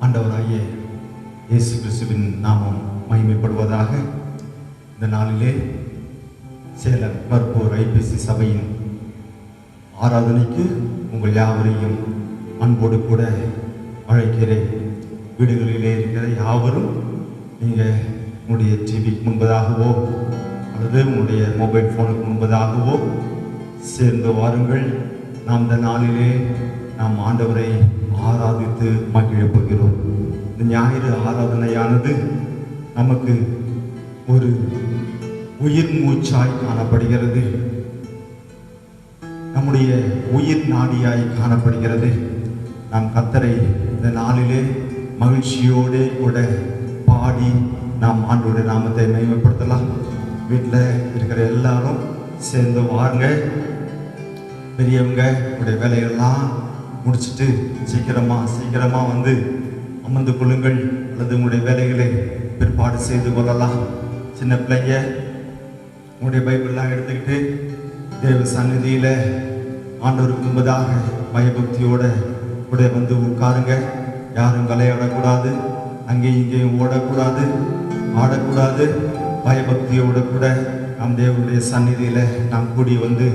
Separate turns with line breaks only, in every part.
ஆண்டவராகிய இயேசு கிறிஸ்துவின் நாமம் மகிமைப்படுவதாக. இந்த நாளிலே சேலம் கற்பூர் ஐபிசி சபையின் ஆராதனைக்கு உங்கள் யாவரையும் அன்போடு கூட அழைக்கிறேன். வீடுகளிலே இருக்கிற யாவரும் நீங்கள் உங்களுடைய டிவிக்கு முன்பதாகவோ அல்லது உங்களுடைய மொபைல் ஃபோனுக்கு முன்பதாகவோ சேர்ந்து வாருங்கள். நாம் இந்த நாளிலே நாம் ஆண்டவரை ஆராதித்து மகிழப் போகிறோம். இந்த ஞாயிறு ஆராதனையானது நமக்கு ஒரு உயிர் மூச்சாய் காணப்படுகிறது, நம்முடைய உயிர் நாடியாய் காணப்படுகிறது. நாம் கர்த்தரை இந்த நாளிலே மகிழ்ச்சியோடு கூட பாடி நாம் ஆண்டவருடைய நாமத்தை மகிமைப்படுத்தலாம். வீட்டில் இருக்கிற எல்லாரும் சேர்ந்து வாருங்க. பெரியவங்க உடைய வேலைகள்லாம் முடிச்சுட்டு சீக்கிரமாக வந்து அமர்ந்து கொள்ளுங்கள், அல்லது உங்களுடைய வேலைகளை பிற்பாடு செய்து கொள்ளலாம். சின்ன பிள்ளைங்க உங்களுடைய பைபிள்லாம் எடுத்துக்கிட்டு தேவ சந்நிதியில் ஆண்டவருக்கு முன்பதாக பயபக்தியோட கூட வந்து உட்காருங்க. யாரும் விளையாடக்கூடாது, அங்கேயும் இங்கேயும் ஓடக்கூடாது, ஆடக்கூடாது. பயபக்தியோடு கூட நாம் தேவனுடைய சந்நிதியில் நாம் கூடி வந்து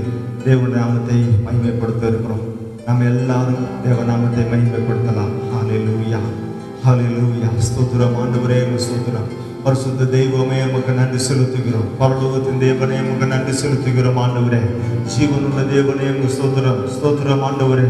தேவனுடைய நாமத்தை மகிமைப்படுத்த இருக்கிறோம். நாம் எல்லாரும் தேவ நாமத்தை மகிமைப்படுத்தலாம். ஹல்லேலூயா, ஹல்லேலூயா. ஸ்தோத்திரம் ஆண்டவரே, ஸ்தோத்திரம். பரிசுத்த தெய்வமே உமக்கு நன்றி செலுத்துகிறோம். பரலோகத்தின் தேவனே உமக்கு நன்றி செலுத்துகிறோம். ஆண்டவரே, ஜீவனுள்ள தேவனே உமக்கு ஸ்தோத்திரம், ஸ்தோத்திரம். ஆண்டவரே,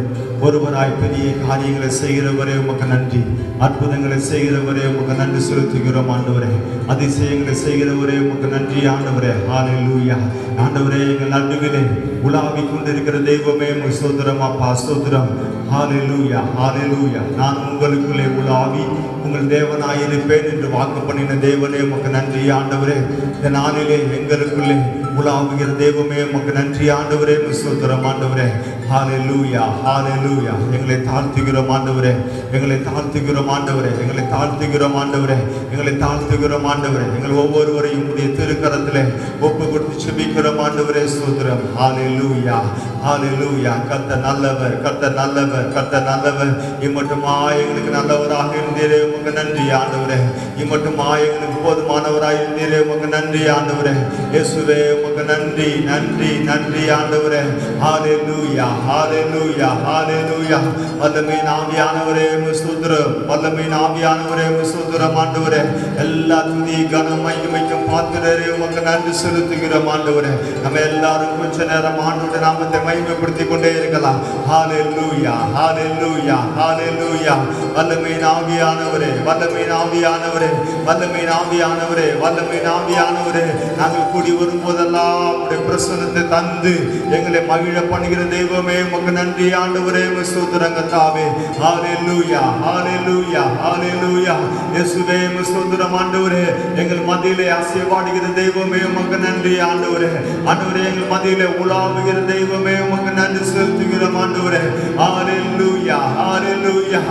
ஒருவராய் பெரிய காரியங்களை செய்கிறவரே உமக்கு நன்றி, அற்புதங்களை செய்கிறவரே உமக்கு நன்றி செலுத்துகிறோம். ஆண்டவரே, அதிசயங்களை செய்கிறவரே உமக்கு நன்றி. ஆண்டவரே, ஹல்லேலூயா. ஆண்டவரே, எங்கள் நடுவிலே உலாவி கொண்டிருக்கிற தெய்வமே உமக்கு ஸ்தோத்திரம். அப்பா ஸ்தோத்திரம். ஹல்லேலூயா, ஹல்லேலூயா. நான் உங்களுக்குள்ளே உலாவி உங்கள் தேவனாயிருப்பேன் என்று வாக்கு பண்ணின தேவனே உமக்கு நன்றி. ஆண்டவரே, இந்த நாளிலே எங்களுக்குள்ளே உலாவுகிற தெய்வமே உமக்கு நன்றி. ஆண்டவரே ஸ்தோத்திரம். ஆண்டவரே, ஹல்லேலூயா, ஹல்லேலூயா. எங்களை தாழ்த்துகிறோம் ஆண்டவரே, எங்களை தாழ்த்துகிறோம் ஆண்டவரே, எங்களை தாழ்த்துகிறோம் ஆண்டவரே, எங்களை தாழ்த்துகிறோம் ஆண்டவரே. எங்கள் ஒவ்வொருவரையும் உடைய திருக்கரத்திலே ஒப்பு கொடுத்து செபிக்கிறோம் ஆண்டவரே. ஸ்தோத்திரம். ஹல்லேலூயா, ஹல்லேலூயா. கர்த்தர் நல்லவர், கர்த்தர் நல்லவர், கர்த்தர் நல்லவர். இம்மட்டுமா எங்களுக்கு நல்லவராக இருந்தீரே உமக்கு நன்றி ஆண்டவரே. இம்மட்டுமா எங்களுக்கு போதுமானவராக இருந்தீரே உமக்கு நன்றி ஆண்டவரே. இயேசுவே உமக்கு நன்றி, நன்றி, நன்றி ஆண்டவரே. ஹல்லேலூயா, ஹல்லேலூயா, ஹல்லேலூயா. வல்லமை ஆவியானவரே ஸ்தோத்திரம், வல்லமை ஆவியானவரே ஸ்தோத்திரம். ஆண்டவரே, எல்லா துதி கனம் மகிமைக்கும் பாத்திரரே உமக்கு நன்றி செலுத்துகிறோம் ஆண்டவரே. நம்ம எல்லாரும் கொஞ்ச நேரம் ஆண்டவருடைய நாமத்தை மகிமைப்படுத்திக் கொண்டே இருக்கலாம். ஹல்லேலூயா, ஹல்லேலூயா, ஹல்லேலூயா. வல்லமை ஆவியானவரே, வல்லமை ஆவியானவரே, வல்லமை ஆவியானவரே, வல்லமை ஆவியானவரே. நாங்கள் கூடி வரும்போதெல்லாம் உம்முடைய பிரசன்னத்தை தந்து எங்களை மகிழ பண்ணுகிற தெய்வமே உமக்கு நன்றி ஆண்டவரே. ஸ்தோத்திரம் கர்த்தாவே. ஹல்லேலூயா, ஹல்லேலூயா, ஹல்லேலூயா. இயேசுவே ஸ்தோத்திரம் ஆண்டவரே. எங்கள் மத்தியிலே ஆசீர்வதிக்கிற தெய்வமே உமக்கு நன்றி ஆண்டவரே. ஆண்டவரே, எங்கள் மத்தியிலே உலாவுகிற தெய்வமே உமக்கு நன்றி செலுத்துகிறோம் ஆண்டவரே. ஹல்லேலூயா, ஹல்லேலூயா,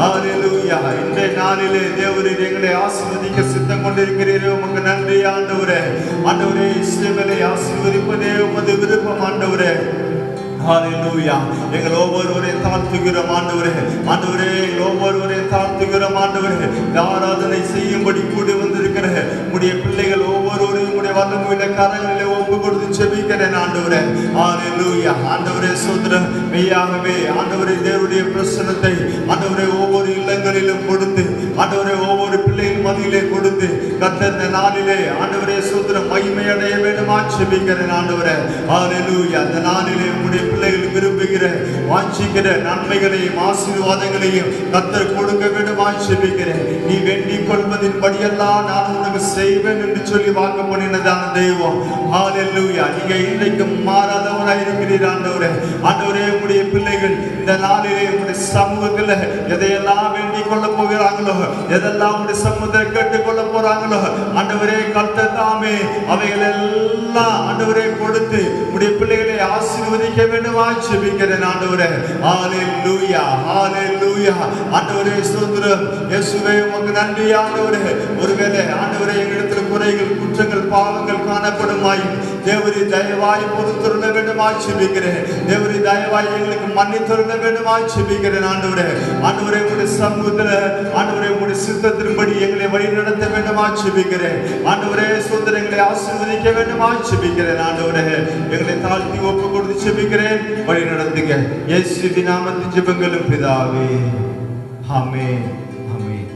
ஹல்லேலூயா. இந்த நாளிலே தேவரீர் எங்களை ஆசீர்வதிக்க சித்தம் கொண்டிருக்கிறீரே உமக்கு நன்றி ஆண்டவரே. ஆண்டவரே, இஸ்ரவேலை ஆசீர்வதிப்பதே உமது விருப்பம் ஆண்டவரே. ஹல்லேலூயா. எங்கள் ஒவ்வொருவரையும் தாழ்த்துகிறோம் ஆண்டவரே. ஆண்டவரே, எங்கள் ஒவ்வொருவரையும் தாழ்த்துகிறோம் ஆண்டவரே. ஆராதனை செய்யும்படி கூடி வந்திருக்கிற உடைய பிள்ளைகள் ஒவ்வொருவரையும் உடைய வல்லமையுள்ள கரங்களிலே ஒப்பு கொடுத்து செபிக்கிறேன் ஆண்டவரே. ஹல்லேலூயா. ஆண்டவரே ஸ்தோத்திரம். மெய்யாகவே ஆண்டவரே, தேவனுடைய பிரசன்னத்தை ஆண்டவரே ஒவ்வொரு இல்லங்களிலும் கொடுத்து, ஆண்டவரே ஒவ்வொரு பிள்ளைகள் மத்தியிலே கொடுத்து, கர்த்தர் இந்த நாளிலே ஆண்டவரே ஸ்தோத்திரம் மகிமை அடைய வேண்டுமா செபிக்கிறேன் ஆண்டவரே. ஹல்லேலூயா. இந்த நாளிலே உடைய பிள்ளைகள் விரும்புகிற வாஞ்சிக்கிற நன்மைகளையும் ஆசீர்வாதங்களையும் கர்த்தர் கொடுக்க வேண்டுமா செபிக்கிறேன். நீ வேண்டிக் கொள்வதின் படியெல்லாம் நான் உனக்கு செய்வேன் என்று சொல்லி வாக்கு பண்ணினதான தெய்வம். ஹல்லேலூயா. நீங்க இன்றைக்கு மாறாதவராய் இருக்கிறீர் ஆண்டவரே. ஆண்டவரே, உடைய பிள்ளைகள் இந்த நாளிலே உடைய சமூகத்தில் எதையெல்லாம் வேண்டிக் கொள்ள போகிறாங்களோ, எதெல்லாம் உடைய சமூகத்தை கேட்டுக்கொள்ள போறாங்களோ, ஆண்டவரே கர்த்தர் தாமே அவைகள் எல்லாம் ஆண்டவரே கொடுத்து உடைய பிள்ளைகளை ஆசீர்வதிக்க வேண்டுமா செபிக்கிறேன் ஆண்டவரே. ஹல்லேலூயா, ஹல்லேலூயா. ஆண்டவரே ஸ்தோத்திரம். இயேசுவே உமக்கு நன்றி ஆண்டவரே. ஒருவேளை ஆண்டவரே எங்களிடத்தில் குறைகள், குற்றங்கள், பாவங்கள் காணப்படுமாய் தேவரீ தயவாய் பொறுத்துருள வேண்டுமா செபிக்கிறேன். தேவரீ தயவாய் எங்களுக்கு மன்னித்துருள வேண்டுமா செபிக்கிறேன் ஆண்டவரே. ஆண்டவரே உம்முடைய சமூகத்துல ஆண்டவரே உம்முடைய சித்தத்தின்படி எங்களை வழி நடத்த வேண்டுமா ஜெபிக்கிறேன். ஆண்டவரே எங்களை ஆசீர்வதிக்க வேண்டுமா ஜெபிக்கிறேன். ஆண்டவரே எங்களை தாழ்த்தி ஒப்பு கொடுத்து ஜெபிக்கிறேன். வழி நடத்துங்க. இயேசுவின் நாமத்தில் ஜெபங்களும் பிதாவே, ஆமென், ஆமென்.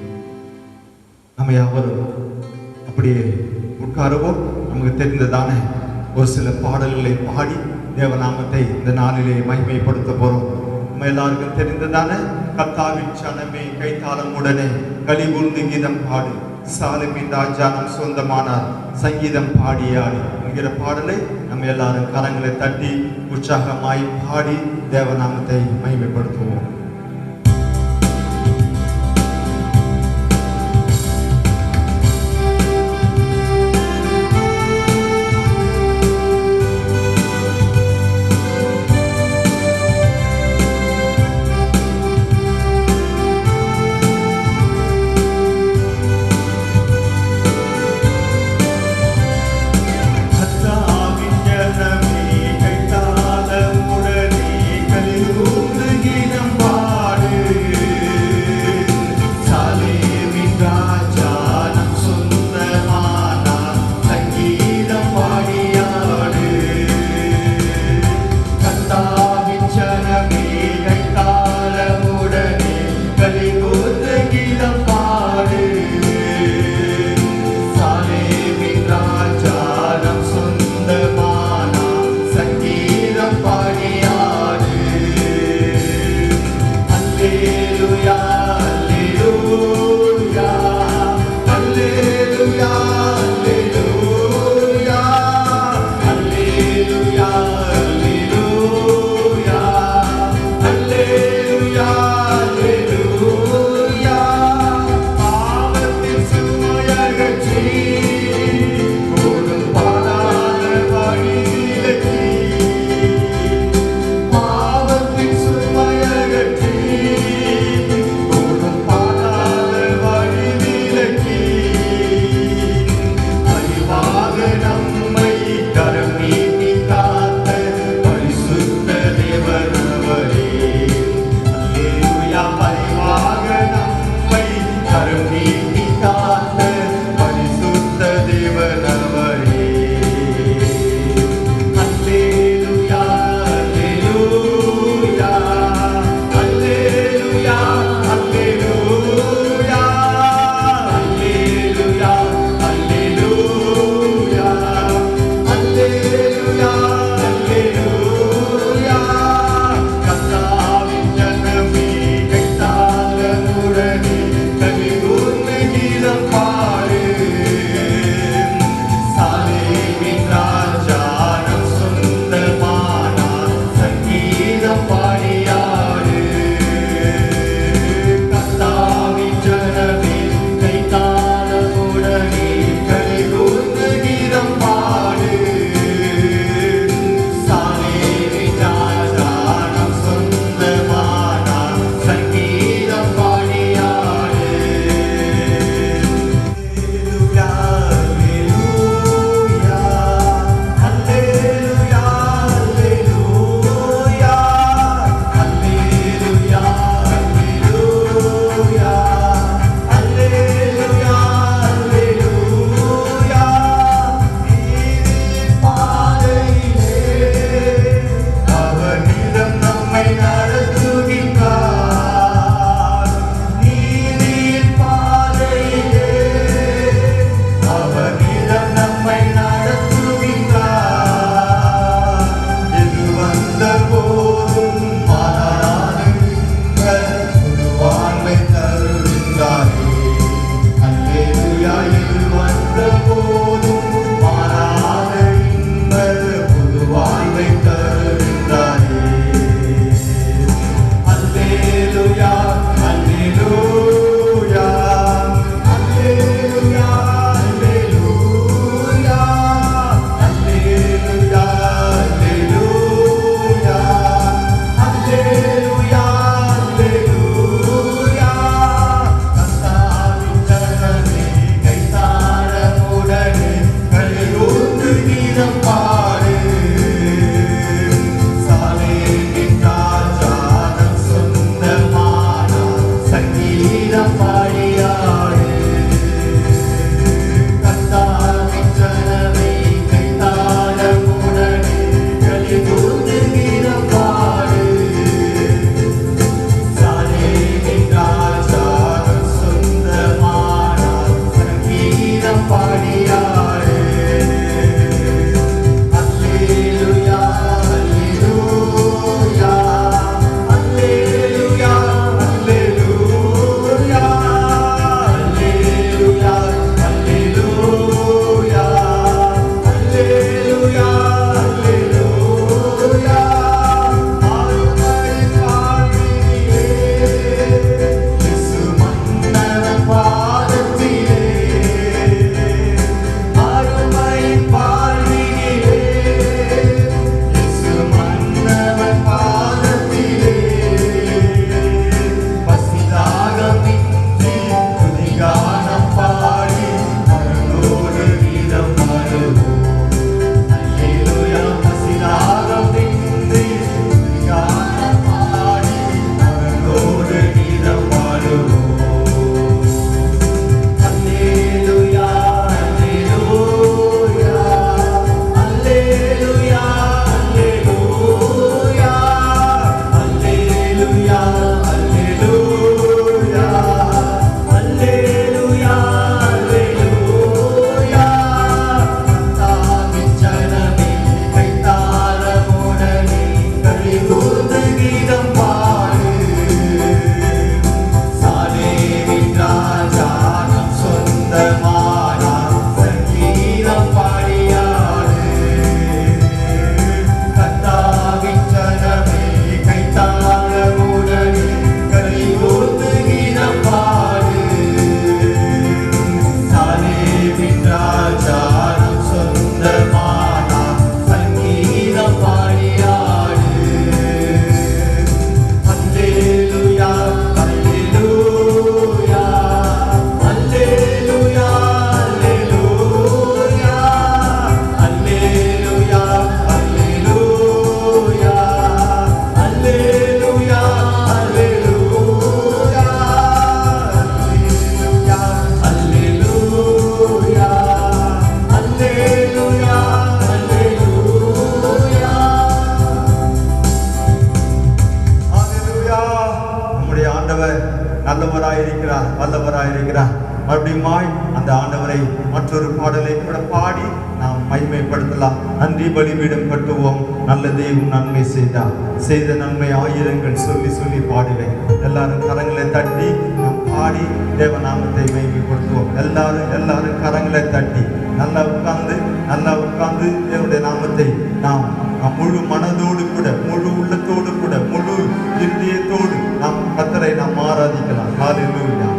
நம்ம யாவரும் அப்படியே உட்காருவோம். நமக்கு தெரிந்ததான ஒரு சில பாடல்களை பாடி தேவநாமத்தை இந்த நாளிலே மகிமைப்படுத்த போறோம். நம்ம எல்லாருக்கும் தெரிந்ததான கர்த்தாவின் சனமே கைத்தாளமுடனே களிகூர்ந்து கீதம் பாடு, சாலமின் ராஜா நம் சொந்தமானார், சங்கீதம் பாடியாடி என்கிற பாடலை நம்ம எல்லாரும் கரங்களை தட்டி உற்சாகமாய் பாடி தேவநாமத்தை மகிமைப்படுத்துவோம். ஆண்டவர் நல்லவராயிருக்கிறார், வல்லவராயிருக்கிறார். மறுபடியுமாய் அந்த ஆண்டவரை மற்றொரு பாடலை கூட பாடி நாம் மகிமைப்படுத்தலாம். நன்றி பலிபீடம் கட்டுவோம், நல்ல தெய்வம் நன்மை செய்தார், செய்த நன்மை ஆயிரங்கள் சொல்லி சொல்லி பாடுவேன். எல்லாரும் கரங்களை தட்டி நாம் பாடி தேவநாமத்தை மகிமைப்படுத்துவோம். எல்லாரும் கரங்களை தட்டி நல்லா உட்கார்ந்து தேவனுடைய நாமத்தை நாம் முழு மனதோடு கூட, முழு உள்ளத்தோடு கூட, முழு இருதயத்தோடு நாம் கர்த்தரை நாம் ஆராதிக்கலாம். ஹல்லேலூயா.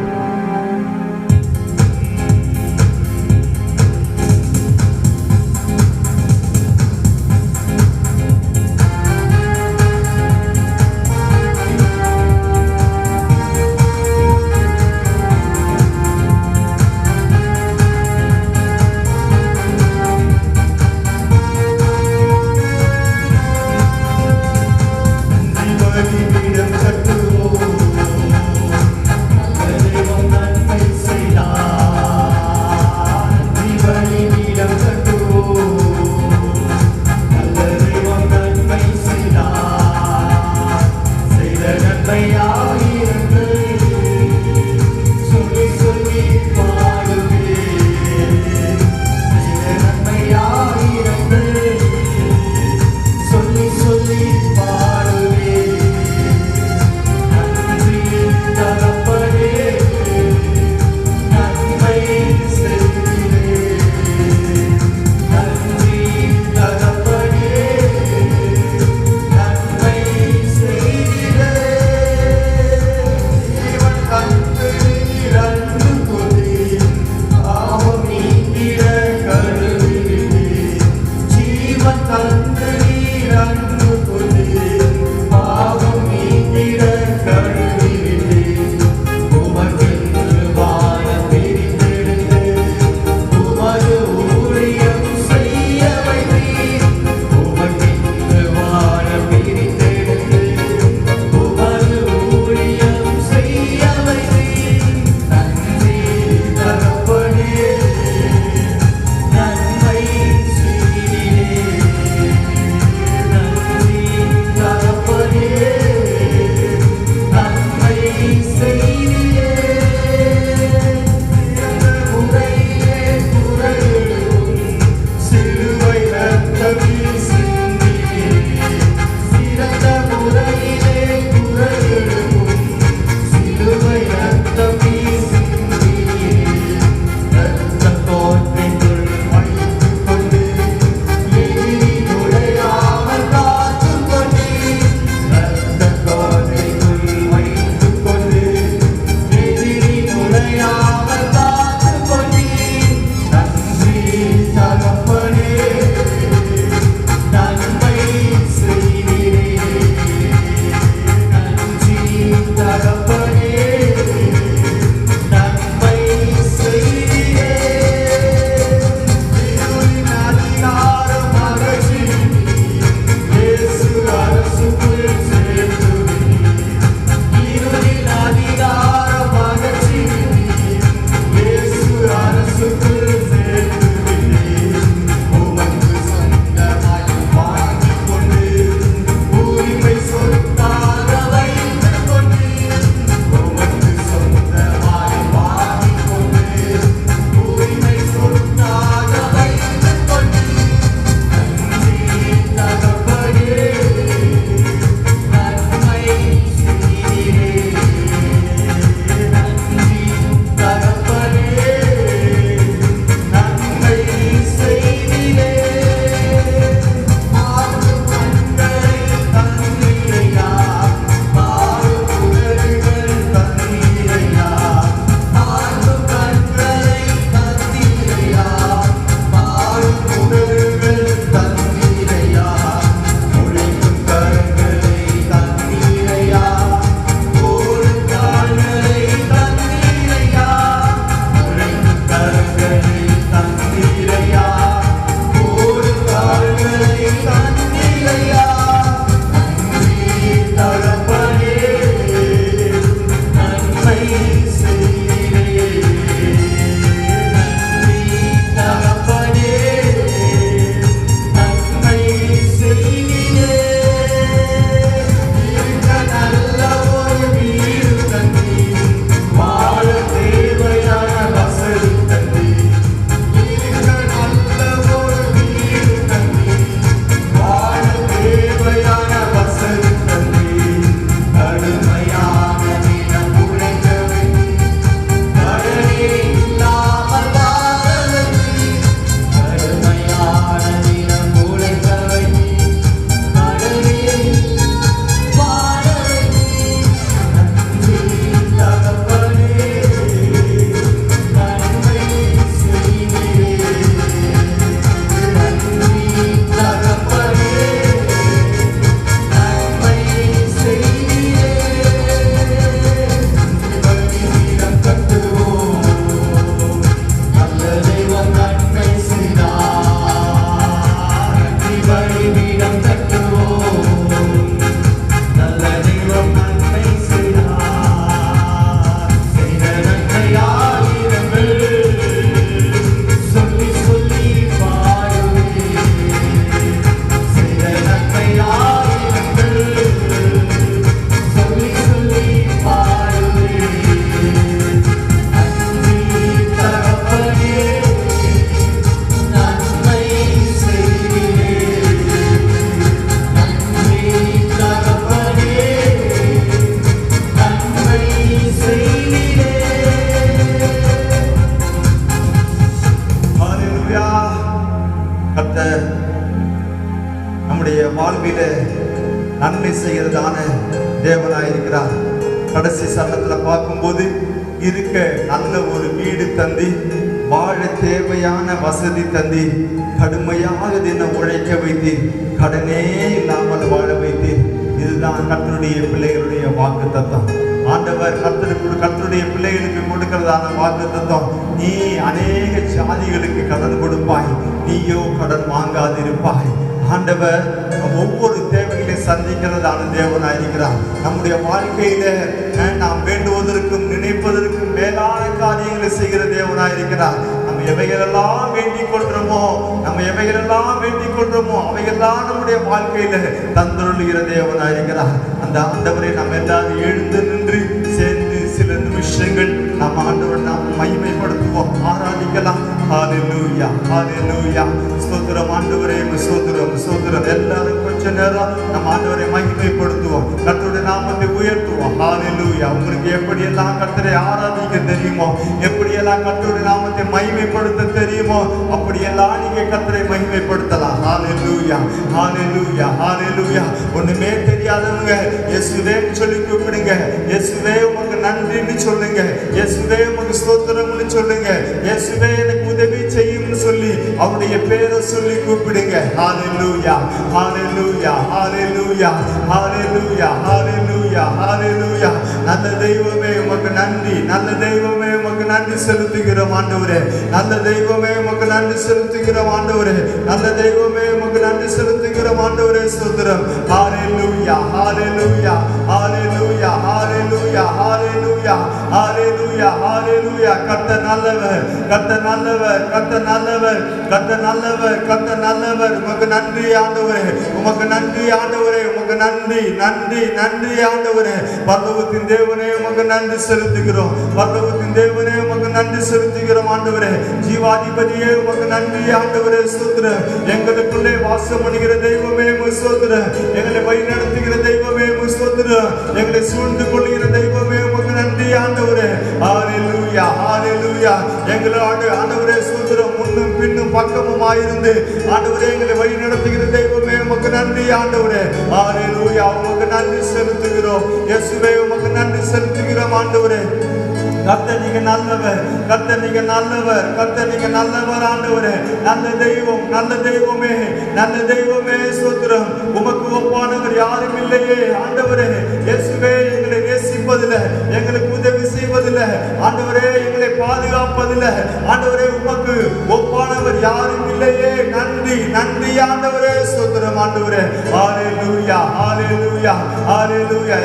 நன்மை செய்கிறதான தேவனாயிருக்கிறார். கடைசி சட்டத்துல பார்க்கும்போது இருக்க நல்ல ஒரு வீடு தந்தி, வாழ தேவையான வசதி தந்தி, கடுமையாக தினம் உழைக்க வைத்தீர், கடனே இல்லாமல் வாழ வைத்தீர். இதுதான் கர்த்தருடைய பிள்ளைகளுடைய வாக்கு தத்தம். ஆண்டவர் கர்த்தருடைய பிள்ளைகளுக்கு கொடுக்கிறதான வாக்கு தத்தம். நீ அநேக ஜாதிகளுக்கு கடன் கொடுப்பாய், நீயோ கடன் வாங்காதிருப்பாய். ஆண்டவர் ஒவ்வொரு தேவைகளை சந்திக்கிறதான தேவனாயிருக்கிறார். நம்முடைய வாழ்க்கையில நாம் வேண்டுவதற்கும் நினைப்பதற்கும் மேலான காரியங்களை செய்கிற தேவனாயிருக்கிறார். நம்ம எவைகளெல்லாம் வேண்டிக் கொள்றோமோ அவையெல்லாம் நம்முடைய வாழ்க்கையில தந்தருளுகிற தேவனாயிருக்கிறார். அந்த ஆண்டவரை நம்ம எல்லாரும் எழுந்து நின்று சேர்ந்து சில நிமிஷங்கள் நம்ம ஆண்டவரை நாம் மகிமைப்படுத்துவோம், ஆராதிக்கலாம். ஹல்லேலூயா, ஹல்லேலூயா. ஸ்தோத்திரம் ஆண்டவரே, ஸ்தோத்திரம். எல்லாரும் கொஞ்ச நேரம் நம்ம ஆண்டவரை மகிமைப்படுத்துவோம், கர்த்தருடைய நாமத்தை உயர்த்துவோம். ஹல்லேலூயா. உங்களுக்கு எப்படியெல்லாம் கர்த்தரை ஆராதிக்க தெரியுமோ, எப்படியெல்லாம் கர்த்தருடைய நாமத்தை மகிமைப்படுத்த தெரியுமோ, அப்படியெல்லாம் நீங்க கர்த்தரை மகிமைப்படுத்தலாம். ஹல்லேலூயா, ஹல்லேலூயா, ஹல்லேலூயா. ஒண்ணுமே தெரியாதவங்க இயேசுவே சொல்லி கூப்பிடுங்க. இயேசுவே உமக்கு நன்றின்னு சொல்லுங்க. இயேசுவே உமக்கு ஸ்தோத்திரம்னு சொல்லுங்க. இயேசுவே எனக்கு உதவி செய்யும்னு சொல்லி அவருடைய பேரை சொல்லி கூப்பிடுங்க. ஹல்லேலூயா, ஹல்லேலூயா, ஹல்லேலூயா, ஹல்லேலூயா, ஹல்லேலூயா, ஹல்லேலூயா. நல்ல தெய்வமே உமக்கு நன்றி, நல்ல தெய்வமே உமக்கு நன்றி செலுத்துகிறோம் ஆண்டவரே. நல்ல தெய்வமே உமக்கு நன்றி செலுத்துகிறோம் ஆண்டவரே. நல்ல தெய்வமே உமக்கு நன்றி செலுத்துகிறோம் ஆண்டவரே. ஸ்தோத்திரம். ஹல்லேலூயா, ஹல்லேலூயா, ஹல்லேலூயா, ஹல்லேலூயா, ஹல்லேலூயா, ஹல்லேலூயா, ஹல்லேலூயா. கர்த்தர் நல்லவர், கர்த்தர் நல்லவர், கர்த்தர் நல்லவர், கர்த்தர் நல்லவர், கர்த்தர் நல்லவர். உமக்கு நன்றி ஆண்டவரே, உமக்கு நன்றி ஆண்டவரே, உமக்கு நன்றி, நன்றி, நன்றி ஆண்டவரே. பரலோகத்தின் தேவனே உமக்கு நன்றி செலுத்துகிறோம். பரலோகத்தின் தேவனே உமக்கு நன்றி செலுத்துகிறோம் ஆண்டவரே. ஜீவாதிபதியே உமக்கு நன்றி ஆண்டவரே. ஸ்தோத்திரம். எங்களுக்குள்ளே வாசம் பண்ணுகிற தெய்வமே ஸ்தோத்திரம். எங்களை வழி நடத்துகிற தெய்வமே ஸ்தோத்திரம். எங்களை சூழ்ந்து கொள்கிற தெய்வமே உமக்கு நன்றி ஆண்டவரே. ஹல்லேலூயா, ஹல்லேலூயா. எங்களோடு ஆண்டவரே ஸ்தோத்திரம். முன்னும் பின்னும் பக்கமுமாயிருந்து ஆண்டவரே எங்களை வழி நடத்துகிற தெய்வமே உமக்கு நன்றி ஆண்டவரே. ஹல்லேலூயா. உமக்கு நன்றி செலுத்துகிறோம் இயேசுவே, உமக்கு நன்றி செலுத்துகிறோம் ஆண்டவரே. கர்த்தர் நீங்க நல்லவர், கர்த்தர் நீங்க நல்லவர், கர்த்தர் நீங்க நல்லவர் ஆண்டவரே. நல்ல தெய்வம், நல்ல தெய்வமே, நல்ல தெய்வமே ஸ்தோத்திரம். உமக்கு ஒப்பானவர் யாரும் இல்லையே ஆண்டவரே. இயேசுவே எங்களை நேசிப்பதில்லை, எங்களுக்கு உதவி செய்வதில்லை ஆண்டவரே, எங்களை பாதுகாப்பதில்லை ஆண்டவரே. உமக்கு ஒப்பானவர் யாரும் இல்லையே. நன்றி, நன்றி ஆண்டவரே. ஸ்தோத்திரம் ஆண்டவரே. ஹல்லேலூயா, ஹல்லேலூயா, ஹல்லேலூயா.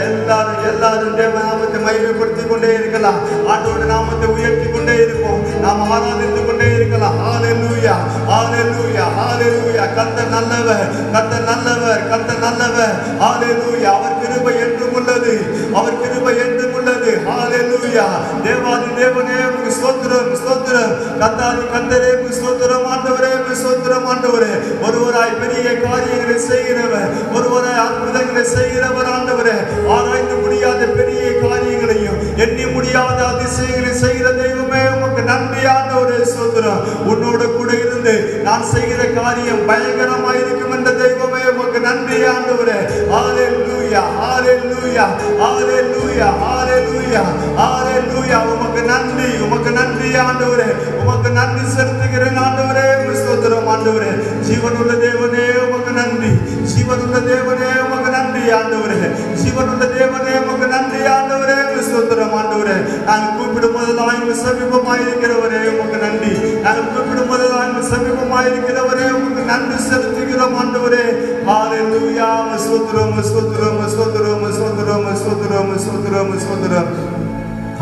எல்லாரும் தேவ நாமத்தை மகிமைப்படுத்திக் கொண்டே இருக்கலாம். ஆண்டவருடைய நாமத்தை உயர்த்தி கொண்டே இருப்போம், நாம் ஆராதித்துக் கொண்டே இருக்கலாம். ஹல்லேலூயா, ஹல்லேலூயா, ஹல்லேலூயா. கர்த்தர் நல்லவர், கர்த்தர் நல்லவர், கர்த்தர் நல்லவர். ஹல்லேலூயா. அவர் கிருபை என்றும் உள்ளது, அவர் கிருபை என்றும் உள்ளது. ஹல்லேலூயா. தேவாதி தேவனே உமக்கு ஸ்தோத்திரம், ஸ்தோத்திரம். கர்த்தாதி கர்த்தரே உமக்கு ஸ்தோத்திரம் ஆண்டவரே, உமக்கு ஸ்தோத்திரம் ஆண்டவரே. ஒருவராய் பெரிய காரியங்களை செய்கிறவர், ஒருவராய் அற்புதங்களை செய்கிறவர் ஆண்டவரே. ஆராய்ந்து முடியாத பெரிய காரியங்களையும் எண்ணி முடியாத அதிசயங்களை செய்கிற தெய்வமே உமக்கு நன்றி ஆண்டவரே. ஸ்தோத்திரம். உன்னோட கூட இருந்து நான் செய்கிற காரியம் பயங்கரமாய் இருக்கும் என்ற தெய்வமே உமக்கு நன்றி ஆண்டவரே. ஹல்லேலூயா, ஹல்லேலூயா, ஹல்லேலூயா, ஹல்லேலூயா, ஹல்லேலூயா. உமக்கு நன்றி, உமக்கு நன்றி ஆண்டவரே. உமக்கு நன்றி செலுத்துகிறேன் ஆண்டவரே. ஸ்தோத்திரம் ஆண்டவரே. ஜீவனுள்ள தேவனே உமக்கு நன்றி, ஜீவனுள்ள தேவனே உமக்கு நன்றி ஆண்டவரே. ஜீவனுள்ள தேவனே உமக்கு நன்றி ஆண்டவரே. ஸ்தோத்திரம் ஆண்டவரே. நாங்கள் கூப்பிடும் போதெல்லாம் எங்களுக்கு சமீபமாயிருக்கிறவரே உமக்கு நன்றி. நாங்கள் கூப்பிடும் போதெல்லாம் எங்களுக்கு சமீபமாயிருக்கிறவரே உமக்கு நன்றி செலுத்துகிறோம் ஆண்டவரே. ஹல்லேலூயா. ஸ்தோத்திரம், ஸ்தோத்திரம், ஸ்தோத்திரம், ஸ்தோத்திரம், ஸ்தோத்திரம், ஸ்தோத்திரம், ஸ்தோத்திரம்.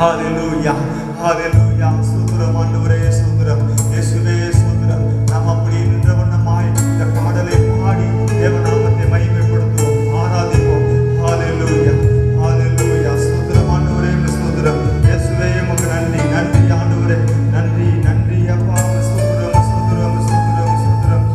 ஹல்லேலூயா, ஹல்லேலூயா. ஸ்தோத்திரம் ஆண்டவரே. ஸ்தோத்திரம் இயேசுவே. ஸ்தோத்திரம். நாம் அப்படி நின்ற வண்ணமாய் இந்த பாடலை பாடி தேவநாமத்தை மகிமைப்படுத்துவோம், ஆராதிப்போம். ஹல்லேலூயா, ஹல்லேலூயா. ஸ்தோத்திரம் ஆண்டவரே. ஸ்தோத்திரம் இயேசுவே. உமக்கு நன்றி, நன்றி ஆண்டவரே. நன்றி, நன்றி அப்பா. ஸ்தோத்திரம், ஸ்தோத்திரம், ஸ்தோத்திரம், ஸ்தோத்திரம்.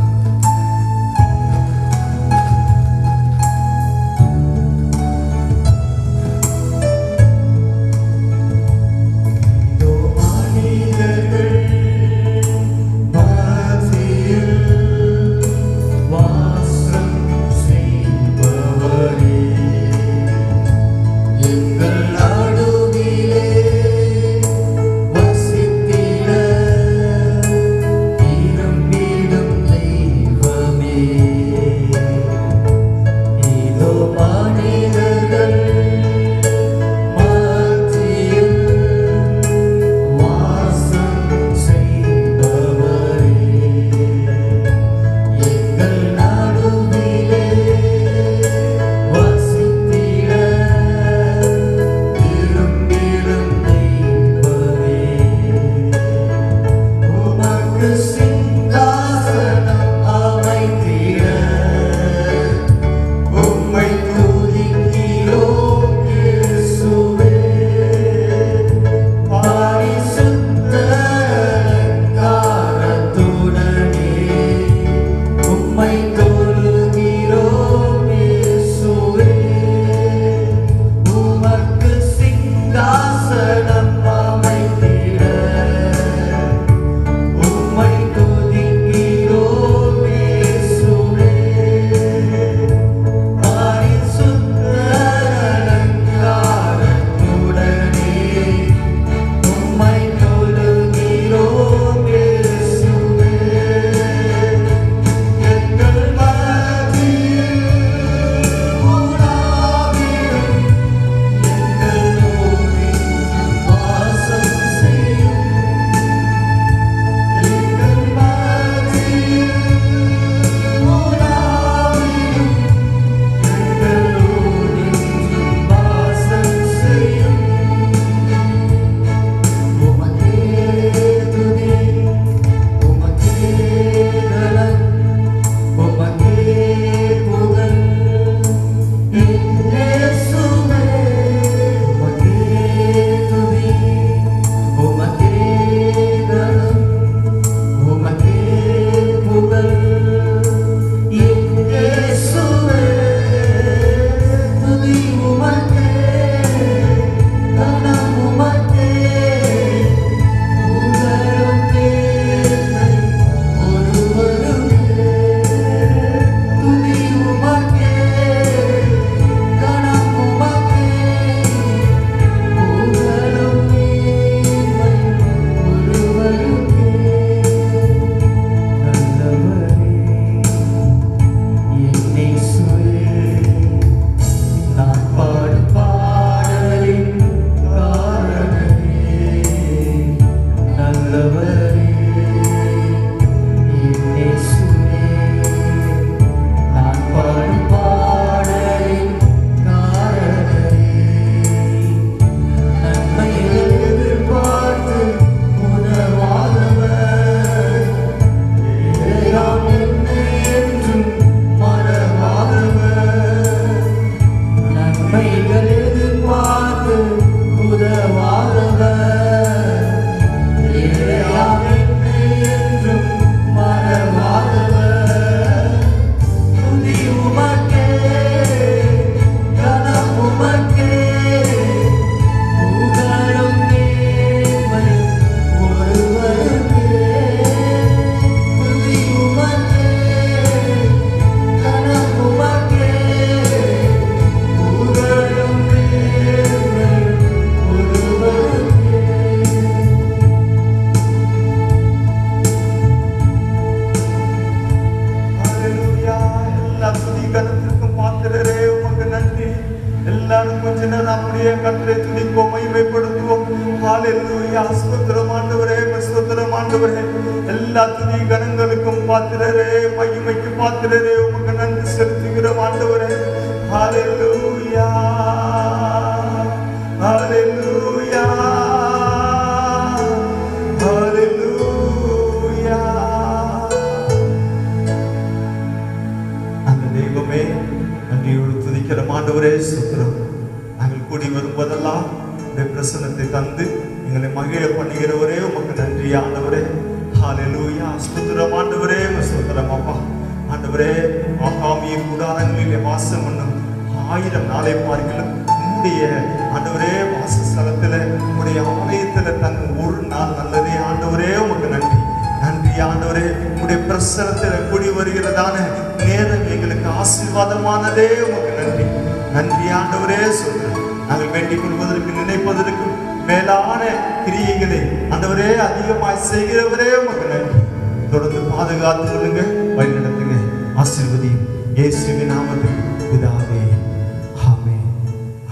ஹalleluya ஸ்தோத்திரம் ஆண்டவரே ஸ்தோத்திரம் ஆண்டவரே எல்லா துதி கணங்களுக்கும் பாத்திரரே மகிமைக்கு பாத்திரரே உமக்கு நன்றி செலுத்துகிறோம் ஆண்டவரே ஹalleluya ஹalleluya ஹalleluya அந்த தெய்வமே நன்றியோடு துதிக்கிறோம் ஆண்டவரே ஸ்தோத்திரம் நாங்கள் கூடி வரும்போதெல்லாம் இந்த பிரசன்னத்தை தந்து எங்களை மகிழ பண்ணுகிறவரே உமக்கு நன்றி ஆண்டவரே ஹalleluya ஸ்தோத்திரம் ஆண்டவரே ஸ்தோத்திரம் அப்பா ஆண்டவரே ஆகாமியின் கூடாரங்களிலே வாசம் பண்ணும் 1000 நாளை பார்க்கலாம் உம்முடைய ஆண்டவரே வாசஸ்தலத்தில் உம்முடைய ஆலயத்தில் தங்கும் ஒரு நாள் நல்லதே ஆண்டவரே உமக்கு நன்றி நன்றி ஆண்டவரே உம்முடைய பிரசன்னத்தில் கூடி வருகிறதான நேரம் எங்களுக்கு ஆசீர்வாதமானதே உமக்கு நன்றி நன்றி ஆண்டவரே சொல்றேன் நாங்கள் வேண்டிக் கொள்வதற்கு நினைப்பதற்கு மேலான கிரியைகளை ஆண்டவரே அதிகமாய் செய்கிறவரே உமக்கு நன்றி தொடர்ந்து பாதுகாத்து கொள்ளுங்க வழிநடத்துங்க ஆசீர்வதியும் இயேசுவின் நாமத்தில் பிதாவே ஆமென்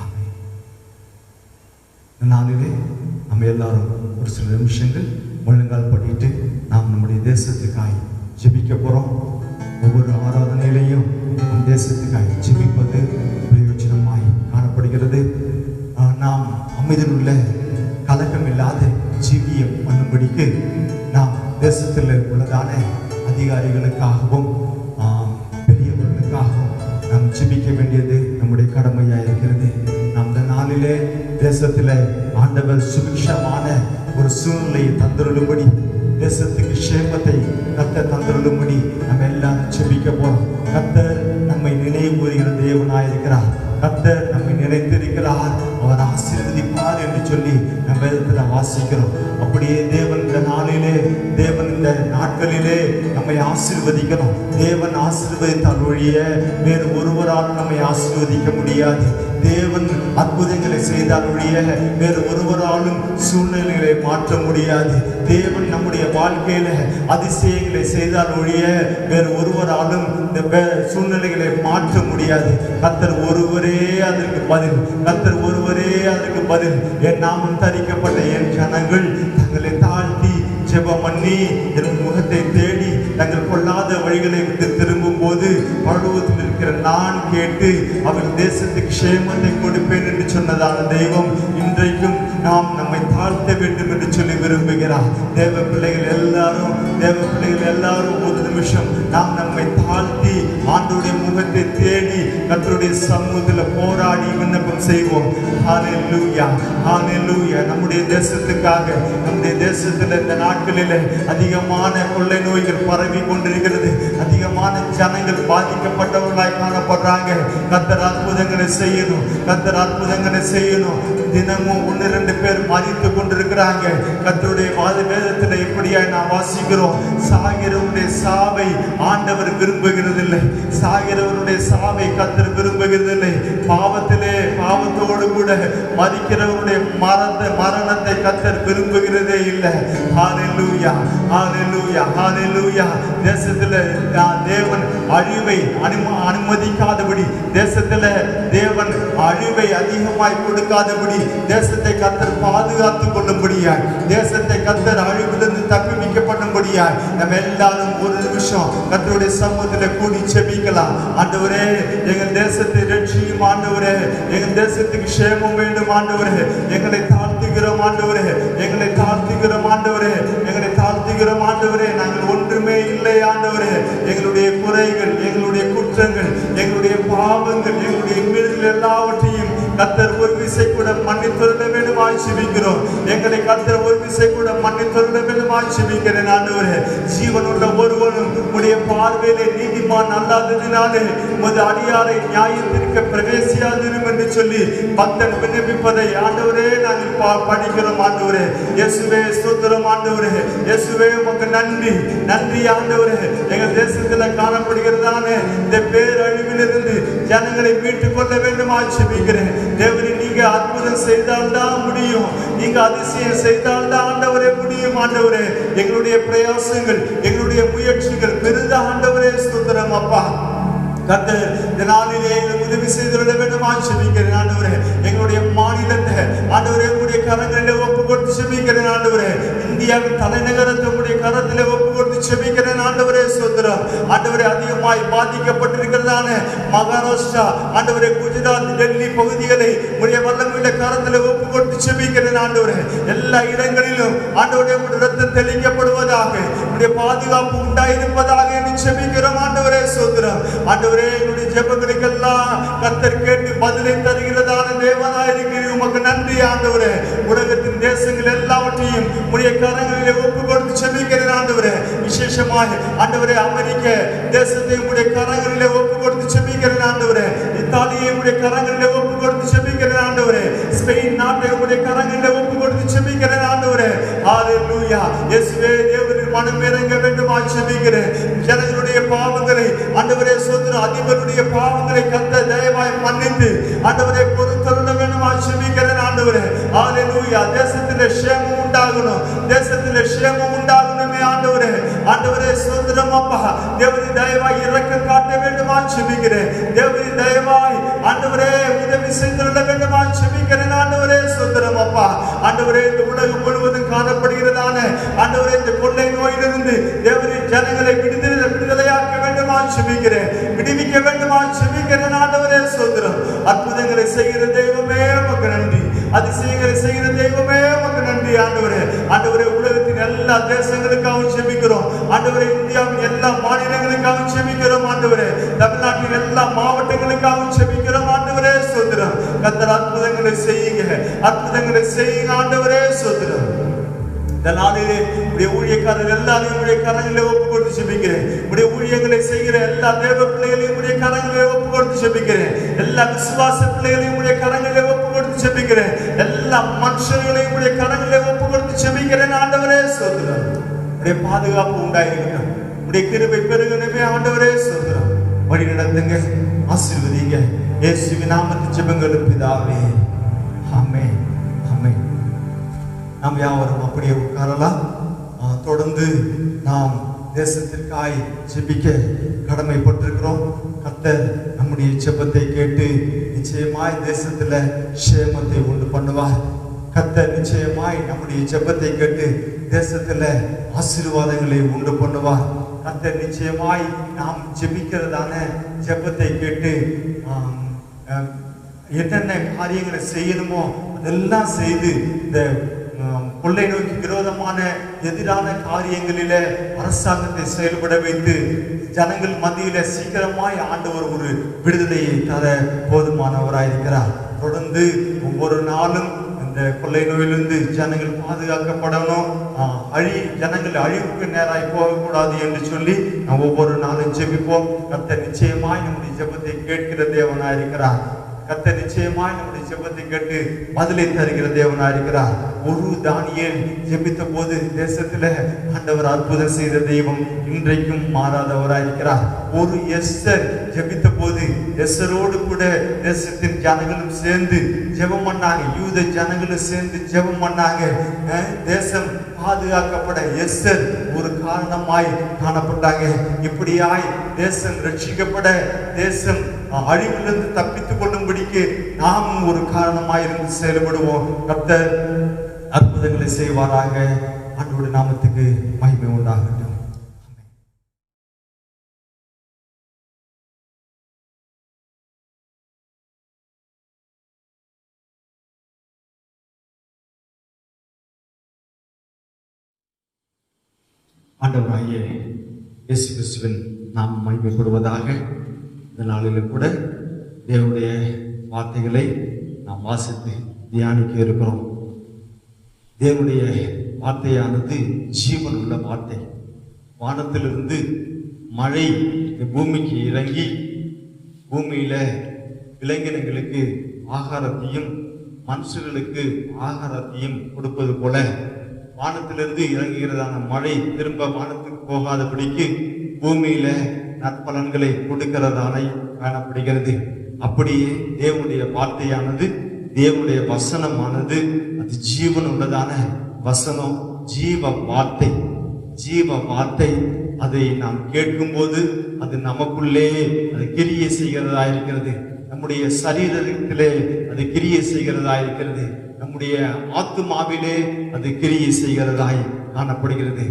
ஆமென். இந்த நாளிலே நம்ம எல்லாரும் ஒரு சில நிமிஷங்கள் முழங்கால் படிட்டு நாம் நம்முடைய தேசத்துக்காய் ஜெபிக்க போறோம். ஒவ்வொரு ஆராதனையிலையும் நம் தேசத்துக்காய் ஜெபிப்பது பிரயோஜனமாய் காணப்படுகிறது. நாம் அமைதியில் உள்ள கலக்கம் இல்லாத ஜீவியம் பண்ணும்படிக்கு நாம் தேசத்தில் உள்ளதான அதிகாரிகளுக்காகவும் பெரியவர்களுக்காகவும் நாம் ஜெபிக்க வேண்டியது நம்முடைய கடமையாக இருக்கிறது. நாம் இந்த நாளிலே தேசத்தில் ஆண்டவர் சுபிக்ஷமான ஒரு சூழ்நிலையை தந்துருளும்படி தேசத்துக்கு க்ஷேமத்தை கர்த்தர் தந்துருளும்படி நம்ம எல்லாரும் ஜெபிக்க போறோம். கர்த்தர் நம்மை நினைவு கூறுகிற தேவனாய் இருக்கிறார். கர்த்தர் நம்மை நினைத்திருக்கிறார். அவர் ஆசீர்வதிப்பார் என்று சொல்லி நம்ம வேதத்துல வாசிக்கிறோம். அப்படியே தேவன் இந்த நாளிலே தேவன் இந்த நாட்களிலே நம்மை ஆசீர்வதிக்கணும். தேவன் ஆசீர்வதித்தால் ஒழிய வேறு ஒருவரால் நம்மை ஆசீர்வதிக்க முடியாது. தேவன் அற்புதங்களை செய்தால் ஒழிய வேறு ஒருவராலும் சூழ்நிலைகளை மாற்ற முடியாது. தேவன் நம்முடைய வாழ்க்கையில அதிசயங்களை செய்தால் ஒழிய வேறு ஒருவராலும் இந்த சூழ்நிலைகளை மாற்ற முடியாது. கர்த்தர் ஒருவரே அதற்கு பதில். கர்த்தர் ஒருவரே அதற்கு பதில். என் நாமம் தரிக்கப்பட்ட என் ஜனங்கள் தங்களை தாழ்த்தி ஜெபம் பண்ணி என் முகத்தை தேடி தங்கள் கொள்ளாத வழிகளை விட்டு திரும்பும் போது பரலோகத்தில் இருக்கிற நான் கேட்டு அவர் தேசத்துக்கு க்ஷேமத்தை கொடுப்பேன் என்று சொன்னதான தெய்வம் இன்றைக்கும் நாம் நம்மை தாழ்த்த வேண்டும் என்று சொல்லி விரும்புகிறார். தேவ பிள்ளைகள் எல்லாரும் ஒரு நிமிஷம் நாம் நம்மை தாழ்த்தி ஆண்டவருடைய முகத்தை தேடி கர்த்தருடைய சமூகத்தில் போராடி விண்ணப்பம் செய்வோம். ஹalleluya ஹalleluya. நம்முடைய தேசத்துக்காக நம்முடைய தேசத்தில் இந்த நாட்களில் அதிகமான கொள்ளை நோய்கள் பரவி கொண்டிருக்கிறது. அதிகமான ஜனங்கள் பாதிக்கப்பட்டவர்களாய் காணப்படுறாங்க. கர்த்தர் அற்புதங்களை செய்யணும். கர்த்தர் அற்புதங்களை செய்யணும். தினமும் 1-2 பேர் மரித்து கொண்டிருக்கிறாங்க. கர்த்தருடைய வேதத்தில் எப்படியாய் நாம் வாசிக்கிறோம், சாகிறவருடைய சாவை ஆண்டவர் விரும்புகிறதில்லை. சாகிறவருடைய சாவை கர்த்தர் விரும்புகிறதில்லை. பாவத்தோடு கூட மரிக்கிறவருடைய மரணத்தை கர்த்தர் விரும்புகிறதே இல்லை. ஹalleluya ஹalleluya ஹalleluya. தேசத்துல தேவன் அழிவை அனுமதிக்காதபடி, தேசத்துல தேவன் அழிவை அதிகமாய் கொடுக்காதபடி தேசத்தை கர்த்தர் பாதுகாத்துக் கொள்ளும்படியாய், தேசத்தை கர்த்தர் அழிவிலிருந்து தப்புவிக்கப்படும்படியாய் நம்ம எல்லாரும் ஒரு நிமிஷம் கர்த்தருடைய சமூகத்தில் கூடி செபிக்கலாம். ஆண்டவரே எங்கள் தேசத்தை ரட்சியும் ஆண்டவரே, எங்கள் தேசத்துக்கு க்ஷேமம் வேண்டும் ஆண்டவரே. எங்களை தாழ்த்துகிறோம் ஆண்டவரே, எங்களை தாழ்த்துகிறோம் ஆண்டவரே, எங்களை தாழ்த்துகிறோம் ஆண்டவரே. நாங்கள் ஒன்றுமே இல்லை ஆண்டவரே. எங்களுடைய குறைகள், எங்களுடைய குற்றங்கள், எங்களுடைய பாவங்கள், எங்களுடைய மீறுதல் எல்லாவற்றையும் கர்த்தர் ஒரு விசை கூட மன்னித்தருள வேண்டுமாய் ஜெபிக்கிறோம். எங்களை கர்த்தர் ஒரு விசை கூட மன்னித்தருள வேண்டுமாய் ஜெபிக்கிறேன் ஆண்டவரே. ஜீவனுள்ள ஒருவனும் உம்முடைய பார்வையிலே நீதிமான் அல்லாததினாலே உமது அடியாரை நியாயத்திற்கு பிரவேசியாதிரும் என்று சொல்லி பக்தன் விண்ணப்பிப்பதை ஆண்டவரே நாங்கள் படிக்கிறோம் ஆண்டவரே. இயேசுவே ஸ்தோத்திரம் ஆண்டவரே. இயேசுவே உமக்கு நன்றி நன்றி ஆண்டவரே. எங்கள் தேசத்தில் காணப்படுகிறதான இந்த பேரழிவிலிருந்து ஜனங்களை மீட்டுக் கொள்ள வேண்டுமாய் ஜெபிக்கிறேன். தேவனே நீங்க அற்புதம் செய்தால்தான் முடியும். நீங்க அதிசயம் செய்தால்தான் ஆண்டவரே முடியும் ஆண்டவரே. எங்களுடைய பிரயாசங்கள், எங்களுடைய முயற்சிகள் பெரிதா ஆண்டவரே. ஸ்தோத்திரம் அப்பா. கர்த்தர் இந்த நாளிலே எங்களுக்கு உதவி செய்துள்ள வேண்டும் ஜெபிக்கிறேன் ஆண்டவரே. எங்களுடைய மாநிலத்தை ஆண்டவரே உங்களுடைய கரங்களிலே ஒப்பு கொடுத்து ஜெபிக்கிறேன் ஆண்டவரே. இந்தியாவின் தலைநகரத்தை உங்களுடைய கரத்திலே ஒப்பு கொடுத்து ஜெபிக்கிறேன் ஆண்டவரே. சோதரம் ஆண்டவரே, அதிகமாய் பாதிக்கப்பட்டிருக்கிறதான மகாராஷ்டிரா ஆண்டவரே, குஜராத், டெல்லி பகுதிகளை உடைய வல்லமையுள்ள கரத்திலே ஒப்பு கொடுத்து ஜெபிக்கிறேன் ஆண்டவரே. எல்லா இடங்களிலும் ஆண்டவரே உடைய ரத்தம் தெளிக்கப்படுவதாக, உடைய பாதுகாப்பு உண்டாயிருப்பதாக என்று ஜெபிக்கிறோம் ஆண்டவரே. சோதரம் ஆண்டவரே, எங்களுடைய ஜெபங்களுக்கெல்லாம் கர்த்தர் கேட்டு பதிலை தருகிறதான தேவனாயிருக்கிறீர். உமக்கு நன்றி ஆண்டவரே. உலகத்தின் தேசங்கள் எல்லாவற்றையும் உடைய கரங்களிலே ஒப்பு கொடுத்து ஜெபிக்கிறேன் ஆண்டவரே. விசேஷமாக ஆண்டவரே, அமெரிக்க தேசத்தை உடைய கரங்களிலே ஒப்பு கொடுத்து ஜெபிக்கிறேன் ஆண்டவரே. இத்தாலியை உடைய கரங்களிலே ஒப்பு கொடுத்து ஜெபிக்கிறேன் ஆண்டவரே. ஸ்பெயின் நாட்டை உடைய கரங்களிலே ஒப்பு கொடுத்து ஜெபிக்கிறேன் ஆண்டவரே. ஹalleluya. இயேசுவே, தேவனின் மனம் இறங்க வேண்டும் ஜெபிக்கிறேன். ஜனங்களுடைய பாவங்களை ஆண்டவரே சோதரம், அதிபருடைய பாவங்களை கர்த்தர் தயவாய் மன்னித்து ஆண்டவரே பொறுத்தருள வேண்டும் ஜெபிக்கிறேன் ஆண்டவரே. ஹalleluya. தேசத்திலே க்ஷேமம் உண்டாகணும், தேசத்திலே க்ஷேமம் உண்டாகணுமே ஆண்டவரே. ஆண்டவரே சோதரம் அப்பா, தேவனின் தயவாய் இரக்கம் காட்ட வேண்டும் ஜெபிக்கிறேன். தேவனின் தயவாய் ஆண்டவரே உதவி செய்துள்ள வேண்டும் ஜெபிக்கிறேன் ஆண்டவரே. சோதரம் அப்பா, ஆண்டவரே இந்த உலகம் முழுவதும் காணப்படுகிறதான ஆண்டவரே இந்த கொள்ளை நோயிலிருந்து தேவனின் ஜனங்களை விடுதலையாக்க வேண்டும் ஜெபிக்கிறேன். விடுவிக்க வேண்டும் ஜெபிக்கிறேன் ஆண்டவரே. சோதரம் அற்புதங்களை செய்கிற தெய்வமே உமக்கு நன்றி. அதிசயங்களை செய்கிற தெய்வமே உமக்கு நன்றி ஆண்டவரே. ஆண்டவரே, உலகத்தின் எல்லா தேசங்களுக்காகவும் ஜெபிக்கிறோம் ஆண்டவரே. இந்தியாவின் எல்லா மாநிலங்களுக்காகவும் ஜெபிக்கிறோம் ஆண்டவரே. தமிழ்நாட்டின் எல்லா மாவட்டங்களுக்காகவும் ஜெபிக்கிறோம் ஆண்டவரே. சோதரம் கர்த்தர் அற்புதங்களை செய்யுங்க, அற்புதங்களை செய்யுங்க ஆண்டவரே. சோதரம் இந்த நாளிலே உடைய ஊழியக்காரர்கள் எல்லாரையும் உடைய கரங்களிலே ஒப்பு கொடுத்து ஜெபிக்கிறேன். உடைய ஊழியங்களை செய்கிற எல்லா தேவ பிள்ளைகளையும் உடைய கரங்களிலே ஒப்பு கொடுத்து ஜெபிக்கிறேன். எல்லா விசுவாச பிள்ளைகளையும் உடைய கரங்களிலே ஒப்பு கொடுத்து ஜெபிக்கிறேன். எல்லா மனுஷர்களையும் உடைய கரங்களிலே ஒப்பு கொடுத்து ஜெபிக்கிறேன் ஆண்டவரே. சோதரம் உடைய பாதுகாப்பு உண்டாயிருக்கணும், உடைய கிருபை பெருகணுமே ஆண்டவரே. சோதரம் வழி நடத்துங்க, ஆசீர்வதிங்க. இயேசுவின் நாமத்தில் ஜெபங்களும் பிதாவே, ஆமென், ஆமென். நாம் யாவரும் அப்படியே உட்காரலாம். தொடர்ந்து நாம் தேசத்திற்காய் ஜெபிக்க கடமைப்பட்டிருக்கிறோம். கர்த்தர் நம்முடைய ஜெபத்தை கேட்டு நிச்சயமாய் தேசத்துல க்ஷேமத்தை உண்டு பண்ணுவார். கர்த்தர் நிச்சயமாய் நம்முடைய ஜெபத்தை கேட்டு தேசத்துல ஆசீர்வாதங்களை உண்டு பண்ணுவார். கர்த்தர் நிச்சயமாய் நாம் ஜெபிக்கிறதான ஜெபத்தை கேட்டு என்னென்ன காரியங்களை செய்யணுமோ அதெல்லாம் செய்து இந்த கொள்ளை நோய்க்கு விரோதமான எதிரான காரியங்களில அரசாங்கத்தை செயல்பட வைத்து ஜனங்கள் மத்தியில சீக்கிரமாய் ஆண்டவர் ஒரு விடுதலையை தர போதுமானவராயிருக்கிறார். தொடர்ந்து ஒவ்வொரு நாளும் இந்த கொள்ளை நோயிலிருந்து ஜனங்கள் பாதுகாக்கப்படணும், ஜனங்கள் அழிவுக்கு நேராய் போகக்கூடாது என்று சொல்லி நாம் ஒவ்வொரு நாளும் ஜெபிப்போம். கர்த்தர் நிச்சயமாய் நம்முடைய ஜெபத்தை கேட்கிற தேவனாயிருக்கிறார். கர்த்தர் நிச்சயமாய் நம்முடைய ஜெபத்தை கேட்டு பதிலை தருகிற தேவனாயிருக்கிறார். ஒரு தானியேல் ஜெபித்த போது தேசத்துல ஆண்டவர் அற்புதம் செய்த தெய்வம் இன்றைக்கும் மாறாதவராயிருக்கிறார். ஒரு எஸ்தர் ஜெபித்த போது எஸ்தரோடு கூட தேசத்தின் ஜனங்களும் சேர்ந்து ஜெபம் பண்ணாங்க, யூத ஜனங்களும் சேர்ந்து ஜெபம் பண்ணாங்க. தேசம் பாதுகாக்கப்பட எஸ்தர் ஒரு காரணமாய் காணப்பட்டாங்க. இப்படியாய் தேசம் ரட்சிக்கப்பட, தேசம் அழிவிலிருந்து தப்பித்துக் கொள்ளும்படிக்கு நாம் ஒரு காரணமாயிருந்து செயல்படுவோம். கர்த்தர் அற்புதங்களை செய்வாராக. ஆண்டவருடைய நாமத்துக்கு மகிமை உண்டாகட்டும். ஆண்டவராகிய இயேசு கிறிஸ்துவின் நாம் மகிமைப்படுவதாக. இந்த நாளிலும் கூட தேவனுடைய வார்த்தைகளை நாம் வாசித்து தியானிக்க இருக்கிறோம். தேவனுடைய வார்த்தையானது ஜீவன் உள்ள வார்த்தை. வானத்திலிருந்து மழை பூமிக்கு இறங்கி பூமியில விலங்கினங்களுக்கு ஆகாரத்தையும் மனுஷர்களுக்கு ஆகாரத்தையும் கொடுப்பது போல வானத்திலிருந்து இறங்குகிறதான மழை திரும்ப வானத்துக்கு போகாதபடிக்கு பூமியில நற்பலன்களை கொடுக்கிறதான காணப்படுகிறது. அப்படியே தேவனுடைய வார்த்தையானது, தேவனுடைய வசனமானது அது ஜீவன் உள்ளதான வசனம், ஜீவ வார்த்தை. ஜீவ வார்த்தை அதை நாம் கேட்கும்போது அது நமக்குள்ளே அது கிரியை செய்கிறதா இருக்கிறது. நம்முடைய சரீரத்திலே அது கிரியை செய்கிறதா இருக்கிறது. நம்முடைய ஆத்துமாவிலே அது கிரியை செய்கிறதாய் காணப்படுகிறது.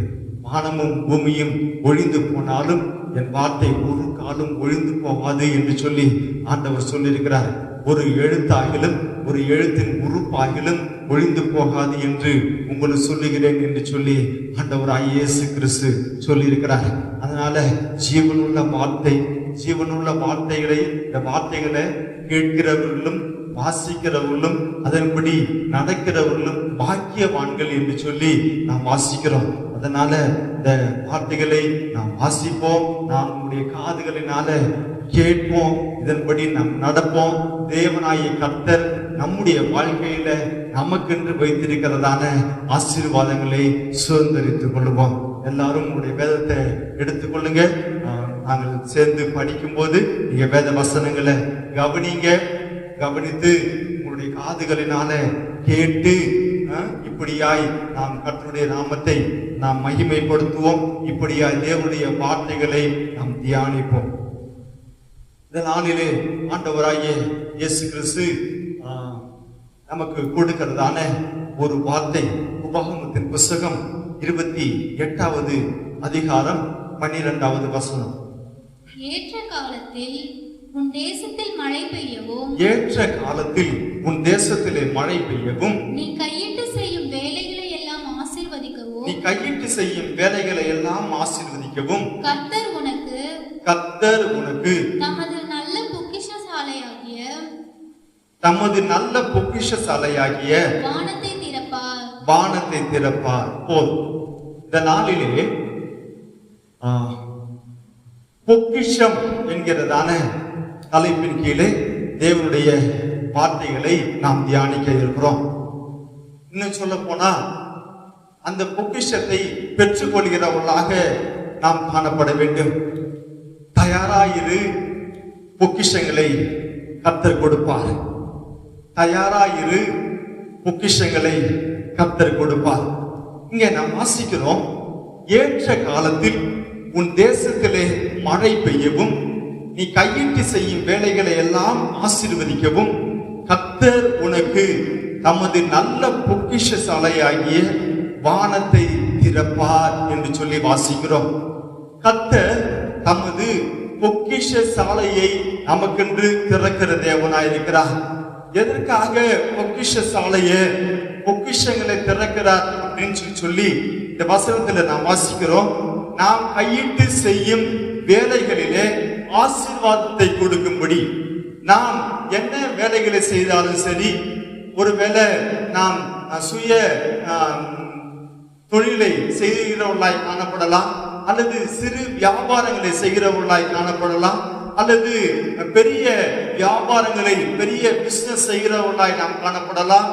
வானமும் பூமியும் ஒழிந்து போனாலும் என் வார்த்தை ஒரு காலம் ஒழிந்து போகாது என்று சொல்லி ஆண்டவர் சொல்லியிருக்கிறார். ஒரு எழுத்தாகிலும் ஒரு எழுத்தின் உறுப்பாகிலும் ஒழிந்து போகாது என்று உங்களுக்கு சொல்லுகிறேன் என்று சொல்லி ஆண்டவர் இயேசு கிறிஸ்து சொல்லியிருக்கிறார். அதனால ஜீவனுள்ள வார்த்தை, ஜீவனுள்ள வார்த்தைகளை, இந்த வார்த்தைகளை கேட்கிறவர்களும் வாசிக்கிறவர்களும் அதன்படி நடக்கிறவர்களும் பாக்கியவான்கள் என்று சொல்லி நாம் வாசிக்கிறோம். அதனால இந்த வார்த்தைகளை நாம் வாசிப்போம், நாம் நம்முடைய காதுகளினால கேட்போம், இதன்படி நாம் நடப்போம். தேவனாகிய கர்த்தர் நம்முடைய வாழ்க்கையில நமக்கென்று வைத்திருக்கிறதான ஆசீர்வாதங்களை சுதந்திரித்துக் கொள்வோம். எல்லாரும் உங்களுடைய வேதத்தை எடுத்துக்கொள்ளுங்க. நாங்கள் சேர்ந்து படிக்கும் போது நீங்க வேத வசனங்களை கவனிங்க. கவனித்து உங்களுடைய காதுகளினால கேட்டு இப்படியாய் நாம் கர்த்தருடைய நாமத்தை நாம் மகிமைப்படுத்துவோம். இப்படியாய் தேவனுடைய வார்த்தைகளை நாம் தியானிப்போம். இந்த நாளிலே ஆண்டவராகிய இயேசு கிறிஸ்து நமக்கு கொடுக்கிறதான ஒரு வார்த்தை உபாகமத்தின் புஸ்தகம் 28வது அதிகாரம் 12வது வசனம்.
ஏற்ற காலத்தில் உன் தேசத்தில் மழை பெய்யவும்,
ஏற்ற காலத்தில் உன் தேசத்திலே மழை பெய்யவும்,
நீ கையிட்டு செய்யும் வேலைகளை எல்லாம் ஆசீர்வதிக்கவும்,
நீ கையிட்டு செய்யும் வேலைகளை எல்லாம் ஆசீர்வதிக்கவும்,
கர்த்தர் உனக்கு தமது நல்ல பொக்கிஷசாலையாகிய வானத்தை திறப்பார். போதும். இந்த நாளிலே பொக்கிஷம் என்கிறதான தலைப்பின் கீழே தேவனுடைய வார்த்தைகளை நாம் தியானிக்க இருக்கிறோம். இன்னும் சொல்ல போனா அந்த பொக்கிஷத்தை பெற்றுக்கொள்கிறவர்களாக நாம் காணப்பட வேண்டும். தயாராயிரு, பொக்கிஷங்களை கர்த்தர் கொடுப்பார். தயாராயிரு, பொக்கிஷங்களை கர்த்தர் கொடுப்பார். இங்கே நாம் வாசிக்கிறோம், ஏற்ற காலத்தில் உன் தேசத்திலே மழை பெய்யவும், நீ கையிட்டு செய்யும் வேலைகளை எல்லாம் ஆசீர்வதிக்கவும், கர்த்தர் உனக்கு தமது நல்ல பொக்கிஷசாலையாகிய வானத்தை திறப்பார் என்று சொல்லி வாசிக்கிறோம். கர்த்தர் தமது பொக்கிஷசாலையை நமக்கென்று திறக்கிற தேவனாயிருக்கிறார். எதற்காக பொக்கிஷசாலையை, பொக்கிஷங்களை திறக்கிறார் அப்படின்னு சொல்லி இந்த வசனத்துல நாம் வாசிக்கிறோம். நாம் கையிட்டு செய்யும் வேலைகளிலே ஆசீர்வாதத்தை கொடுக்கும்படி, நாம் என்ன வேலைகளை செய்தாலும் சரி, ஒருவேளை நாம் சுய தொழிலை செய்கிறவர்களாய் காணப்படலாம், அல்லது சிறு வியாபாரங்களை செய்கிறவர்களாய் காணப்படலாம், அல்லது பெரிய வியாபாரங்களை, பெரிய பிசினஸ் செய்கிறவர்களாய் நாம் காணப்படலாம்,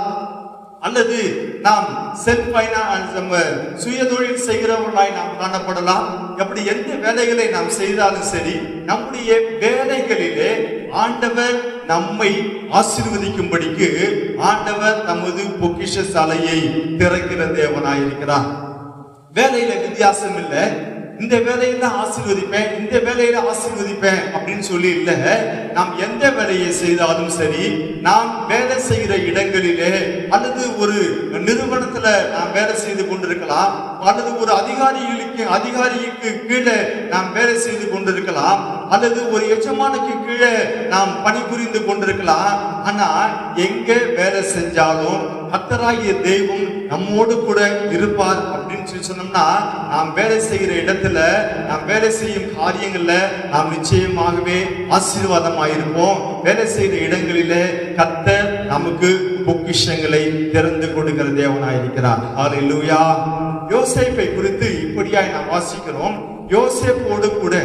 அல்லது நாம் செல்ஃப் ஃபைனான்ஸ் சுய தொழில் செய்கிறவர்களாய் நாம் காணப்படலாம். அப்படி எந்த வேலைகளை நாம் செய்தாலும் சரி, நம்முடைய வேலைகளிலே ஆண்டவர் நம்மை ஆசீர்வதிக்கும்படிக்கு ஆண்டவர் நமது பொக்கிஷசாலையை திறக்கிற தேவனாயிருக்கிறார். வேலையில வித்தியாசம் இல்லை. இந்த வேலையில ஆசீர்வதிப்பேன், இந்த வேலையில ஆசீர்வதிப்பேன் அப்படின்னு சொல்லி இல்ல. நாம் எந்த வேலையை செய்தாலும் சரி, நாம் வேலை செய்கிற இடங்களிலே, அல்லது ஒரு நிறுவனத்துல நாம் வேலை செய்து கொண்டிருக்கலாம், அல்லது ஒரு அதிகாரிக்கு கீழே நாம் வேலை செய்து கொண்டிருக்கலாம், அல்லது ஒரு எஜமானுக்கு கீழே நாம் பணிபுரிந்து கொண்டிருக்கலாம். ஆனா எங்க வேலை செஞ்சாலும் கர்த்தராகிய தெய்வம் நம்மோடு கூட இருப்பார் அப்படின்னு சொல்லி சொன்னோம்னா, நாம் வேலை செய்கிற இடத்துல, நாம் வேலை செய்யும் காரியங்கள்ல நாம் நிச்சயமாகவே ஆசீர்வாதமாயிருப்போம். வேலை செய்கிற இடங்களிலே கர்த்தர் நமக்கு பொக்கிஷங்களை திறந்து கொடுக்கிற தேவனாயிருக்கிறார். ஹல்லேலூயா. யோசேப்பை குறித்து இப்படியாய் நாம் வாசிக்கிறோம். யோசேப்போடு கூட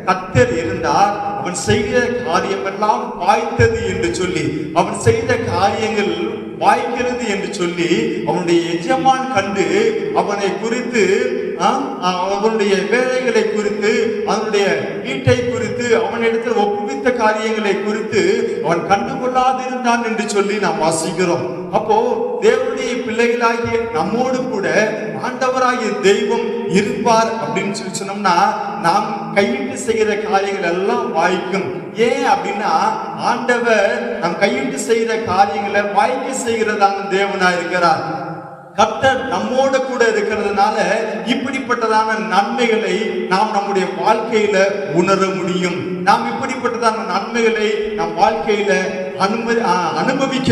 கர்த்தர் இருந்தார். அவன் செய்த காரியம் எல்லாம் வாய்த்தது என்று சொல்லி, அவன் செய்த காரியங்கள் வாய்க்கிறது என்று சொல்லி அவனுடைய எஜமான் கண்டு அவனை குறித்து, அவனுடைய வேலைகளை குறித்து, அவனுடைய வீட்டை குறித்து, அவனிடத்தில் ஒப்புவித்த காரியங்களை குறித்து அவன் கண்டுகொள்ளாதிருந்தான் என்று சொல்லி நாம் வாசிக்கிறோம். அப்போ தேவனுடைய பிள்ளைகளாகிய நம்மோடு கூட ஆண்டவராகிய ஆண்டவராகிய தெய்வம் இருப்பார் அப்படின்னு சொல்லி சொன்னோம்னா நாம் கையிட்டு செய்கிற காரியங்கள் எல்லாம் வாய்க்கும். ஏன் அப்படின்னா ஆண்டவர் நம் கையிட்டு செய்கிற காரியங்களை வாய்க்க செய்கிறதான தேவனா இருக்கிறார். கர்த்தர் நம்மோட கூட இருக்கிறதுனால இப்படிப்பட்டதான நன்மைகளை நாம் நம்முடைய வாழ்க்கையில உணர முடியும். நாம் இப்படிப்பட்டதான நன்மைகளை நம் வாழ்க்கையில அனுபவிக்க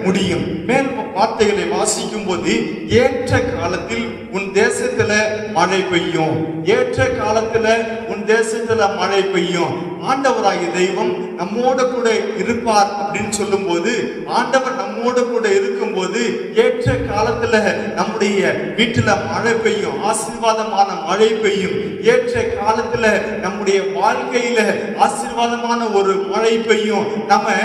முடியும். மேல் வார்த்தைகளை வாசிக்கும் போது ஏற்ற காலத்தில் உன் தேசத்துல மழை பெய்யும், ஏற்ற காலத்துல உன் தேசத்துல மழை பெய்யும். ஆண்டவராகிய தெய்வம் நம்மோட கூட இருப்பார் அப்படின்னு சொல்லும் போது, ஆண்டவர் நம்மோட கூட இருக்கும் போது ஏற்ற காலத்துல நம்முடைய வீட்டுல மழை பெய்யும், ஆசீர்வாதமான மழை பெய்யும். ஏற்ற காலத்துல நம்முடைய வாழ்க்கையில ஆசீர்வாதமான ஒரு மழை பெய்யும். நம்ம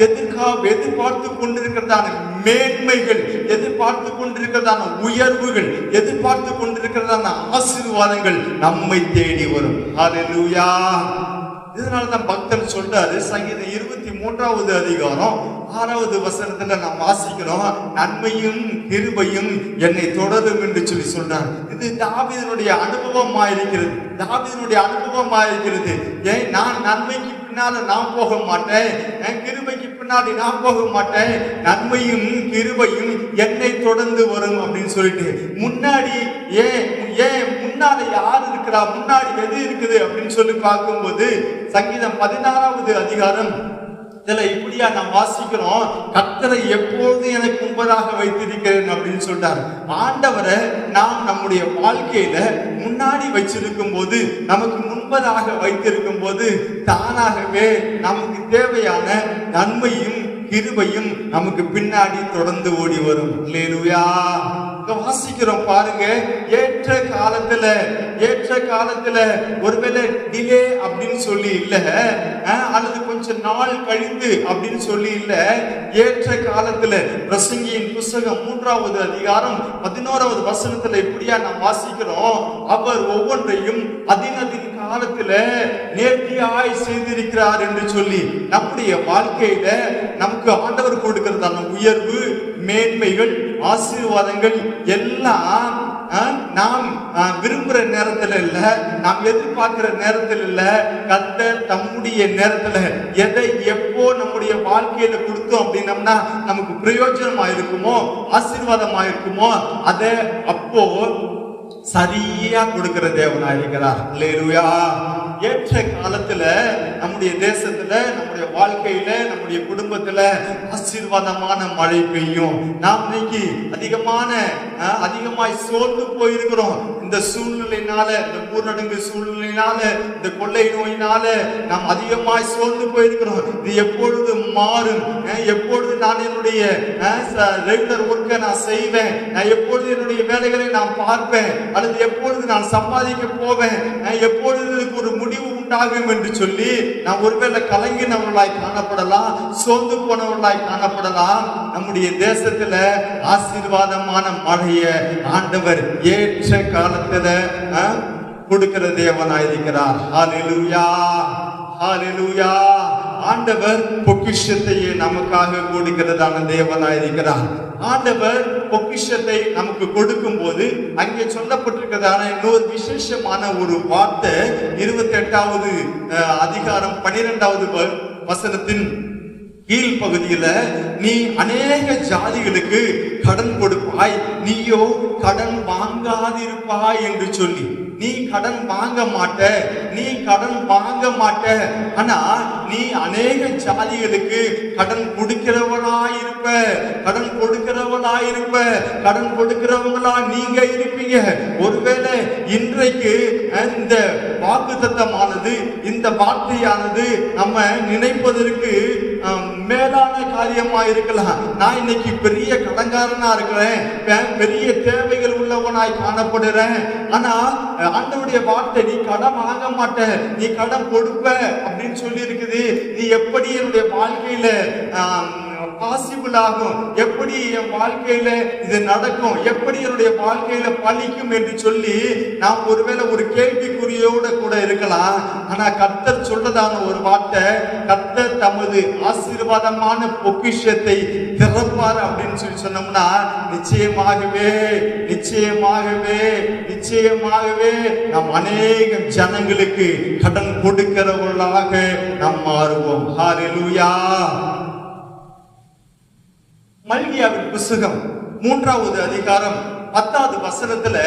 எதிர்பார்த்து கொண்டிருக்கிறதான மேன்மைகள், எதிர்பார்த்து கொண்டிருக்கிறதான உயர்வுகள், எதிர்பார்த்து கொண்டிருக்கிறதான ஆசீர்வாதங்கள் நம்மை தேடி வரும். ஹல்லேலூயா. இதனாலதான் பக்தன் சொல்றாரு, சங்கீதம் 23வது அதிகாரம் 6வது வசனத்துல நாம் வாசிக்கிறோம், நன்மையும் கிருபையும் என்னை தொடரும் என்று சொல்லி சொல்றார். இது தாவீதுனுடைய அனுபவமாயிருக்கிறது, தாவீதுனுடைய அனுபவமாயிருக்கிறது. ஏன் நான் நன்மைக்கு பின்னால நான் போக மாட்டேன், என் கிருபைக்கு பின்னாடி நான் போக மாட்டேன், நன்மையும் கிருபையும் என்னை தொடர்ந்து வரும் அப்படின்னு சொல்லிட்டு முன்னாடி ஏன் முன்னாடி யார் இருக்கிறா, முன்னாடி எது இருக்குது அப்படின்னு சொல்லி பார்க்கும்போது சங்கீதம் 16வது அதிகாரம் இதுல இப்படியா நாம் வாசிக்கிறோம், கர்த்தரை எப்போது எனக்கு முன்பதாக வைத்திருக்கிறேன் அப்படின்னு சொல்றாரு. ஆண்டவரை நாம் நம்முடைய வாழ்க்கையில முன்னாடி வச்சிருக்கும் போது, நமக்கு முன்பதாக வைத்திருக்கும் போது தானாகவே நமக்கு தேவையான நன்மையும் கிருபையும் நமக்கு பின்னாடி தொடர்ந்து ஓடி வரும். அல்லேலூயா. வாசிக்கிறோம் பாருங்க, ஏற்ற காலத்துல ஒருவேளை டிலே அப்படின்னு சொல்லி இல்ல, அல்லது கொஞ்ச நாள் கழிந்து அப்படின்னு சொல்லி இல்ல, ஏற்ற காலத்துல. பிரசங்கியின் புஸ்தகம் 3வது அதிகாரம் 11வது வசனத்துல இப்படியா நாம் வாசிக்கிறோம், அவர் ஒவ்வொன்றையும் அதினதின் காலத்துல நேர்த்தியாய் செய்திருக்கிறார் என்று சொல்லி நம்முடைய வாழ்க்கையில நமக்கு ஆண்டவர் கொடுக்கிறதான உயர்வு, மேன்மைகள், ஆசீர்வாதங்கள் எல்லாம் நாம் விரும்புற நேரத்துல இல்ல, நாம் எதிர்பார்க்கிற நேரத்தில் இல்ல, கர்த்தர் தம்முடைய நேரத்துல எதை எப்போ நம்முடைய வாழ்க்கையில கொடுத்தோம் அப்படின்னம்னா நமக்கு பிரயோஜனமா இருக்குமோ, ஆசீர்வாதமா இருக்குமோ, அதை அப்போ சரியா கொடுக்கிற தேவனா இருக்கிறார். அல்லேலூயா. ஏற்ற காலத்துல நம்முடைய தேசத்துல, நம்முடைய வாழ்க்கையில, நம்முடைய குடும்பத்துல ஆசீர்வாதமான மழை பெய்யும். நாம் இன்னைக்கு அதிகமாய் சோர்ந்து போயிருக்கிறோம். இந்த சூழ்நிலையினால, இந்த ஊரடங்கு சூழ்நிலையினால, இந்த கொள்ளை நோயினால நாம் அதிகமாய் சோர்ந்து போயிருக்கிறோம். இது எப்பொழுது மாறும், எப்பொழுது நான் என்னுடைய ரெகுலர் ஒர்க்கை நான் செய்வேன், நான் எப்பொழுது என்னுடைய வேலைகளை நான் பார்ப்பேன், அல்லது எப்பொழுது நான் சம்பாதிக்க போவேன், எப்பொழுது ஒரு முடிவு உண்டாகும் என்று சொல்லி நாம் ஒருவேளை கலங்கினவர்களாய் காணப்படலாம், சோர்ந்து போனவர்களாய் காணப்படலாம். நம்முடைய தேசத்துல ஆசீர்வாதமான மழைய ஆண்டவர் ஏற்ற காலத்துல கொடுக்கிற தேவனாயிருக்கிறார். ஹல்லேலூயா, ஹல்லேலூயா. ஆண்டவர் பொக்கிஷத்தையே நமக்காக கொடுக்கிறதான தேவனாயிருக்கிறார். ஆண்டவர் பொக்கிஷத்தை நமக்கு கொடுக்கும் போது அங்கே சொல்லப்பட்டிருக்கிறதான இன்னொரு விசேஷமான ஒரு வார்த்தை 28வது அதிகாரம் 12வது வசனத்தின் கீழ் பகுதியில, நீ அநேக ஜாதிகளுக்கு கடன் கொடுப்பாய், நீயோ கடன் வாங்காதிருப்பாய் என்று சொல்லி. நீ கடன் வாங்க மாட்ட, நீ கடன் வாங்க மாட்ட, ஆனா நீ அநேக ஜாதிகளுக்கு கடன் கொடுக்கிறவளாயிருப்ப, கடன் கொடுக்கிறவளாயிருப்ப, கடன் கொடுக்கிறவங்களா நீங்க இருப்பீங்க. ஒருவேளை இன்றைக்கு இந்த வாக்குத்தத்தமானது, இந்த வார்த்தையானது நம்ம நினைப்பதற்கு மேலான காரியமா இருக்கலாம். நான் இன்னைக்கு பெரிய கடன்காரனா இருக்கிறேன், பெரிய தேவைகள் உள்ளவனாய் காணப்படுறேன், ஆனா ஆண்டவருடைய வார்த்தை நீ கடன் வாங்க மாட்ட, நீ கடன் கொடுப்ப அப்படின்னு சொல்லி இருக்குது. நீ எப்படி என்னுடைய வாழ்க்கையில பாசிபிள் ஆகும், எப்படி என் வாழ்க்கையில இது நடக்கும், எப்படி என்னுடைய வாழ்க்கையில பலிக்கும் என்று சொல்லி நாம் ஒருவேளை ஒரு கேள்விக்குறியோட கூட இருக்கலாம். ஆனா கர்த்தர் சொல்றதான ஒரு வார்த்தை, கர்த்தர் தமது ஆசீர்வாதமான பொக்கிஷத்தை திறப்பார் அப்படின்னு சொல்லி சொன்னோம்னா நிச்சயமாகவே நிச்சயமாகவே நிச்சயமாகவே நாம் அநேக ஜனங்களுக்கு கடன் கொடுக்கிறவர்களாக நாம் மாறுவோம். ஹல்லேலூயா. மல்கியாவின் புஸ்தகம் 3வது அதிகாரம் 10வது வசனத்துல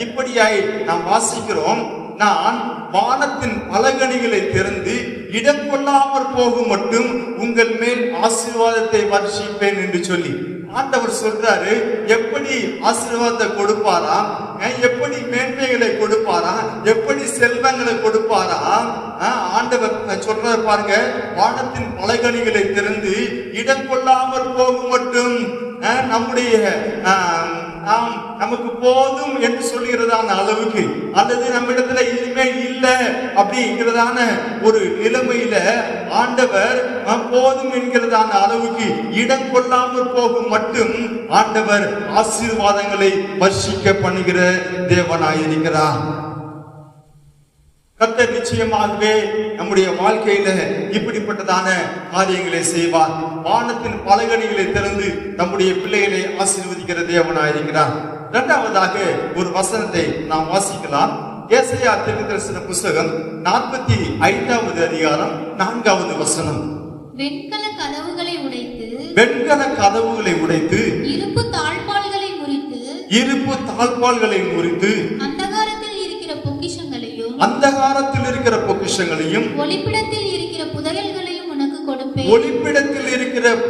இப்படியாய் நாம் வாசிக்கிறோம், நான் வானத்தின் பலகணிகளை திறந்து இடம் கொள்ளாமற் போகும் மட்டும் உங்கள் மேல் ஆசீர்வாதத்தை வர்ஷிப்பேன் என்று சொல்லி ஆண்டவர் சொல்றாரு. எப்படி ஆசீர்வாதத்தை கொடுப்பாரா, எப்படி மேன்மைகளை கொடுப்பாரா, எப்படி செல்வங்களை கொடுப்பாரா? ஆண்டவர் சொல்றாரு பாருங்க, வானத்தின் பலகணிகளை திறந்து இடம் கொள்ளாமற் போகும் மட்டும் நம்முடைய நமக்கு போதும் என்று சொல்லுகிறதான அளவுக்கு, அல்லது நம்ம இடத்துல இனிமே இல்லை அப்படிங்கிறதான ஒரு நிலைமையில ஆண்டவர் போதும் என்கிறதான அளவுக்கு இடம் கொள்ளாமல் போகும் மட்டும் ஆண்டவர் ஆசீர்வாதங்களை வர்ஷிக்க பண்ணுகிற தேவனாயிருக்கிறார். கர்த்தர் நிச்சயமாகவே நம்முடைய வாழ்க்கையில இப்படிப்பட்டதான காரியங்களை செய்வார். வானத்தின் பலகணிகளை திறந்து நம்முடைய பிள்ளைகளை ஆசீர்வதிக்கிற தேவனாயிருக்கிறார். இரண்டாவதாக ஒரு வசனத்தை நாம் வாசிக்கலாம். ஏசாயா தீர்க்கதரிசன புஸ்தகம் 45வது அதிகாரம் 4வது வசனம்.
வெண்கல கதவுகளை உடைத்து இருப்பு தாழ்பால்களை முறித்து
அந்தகாரத்தில் இருக்கிற பொக்கிஷங்களையும்
ஒளிப்பிடத்தில் இருக்கிற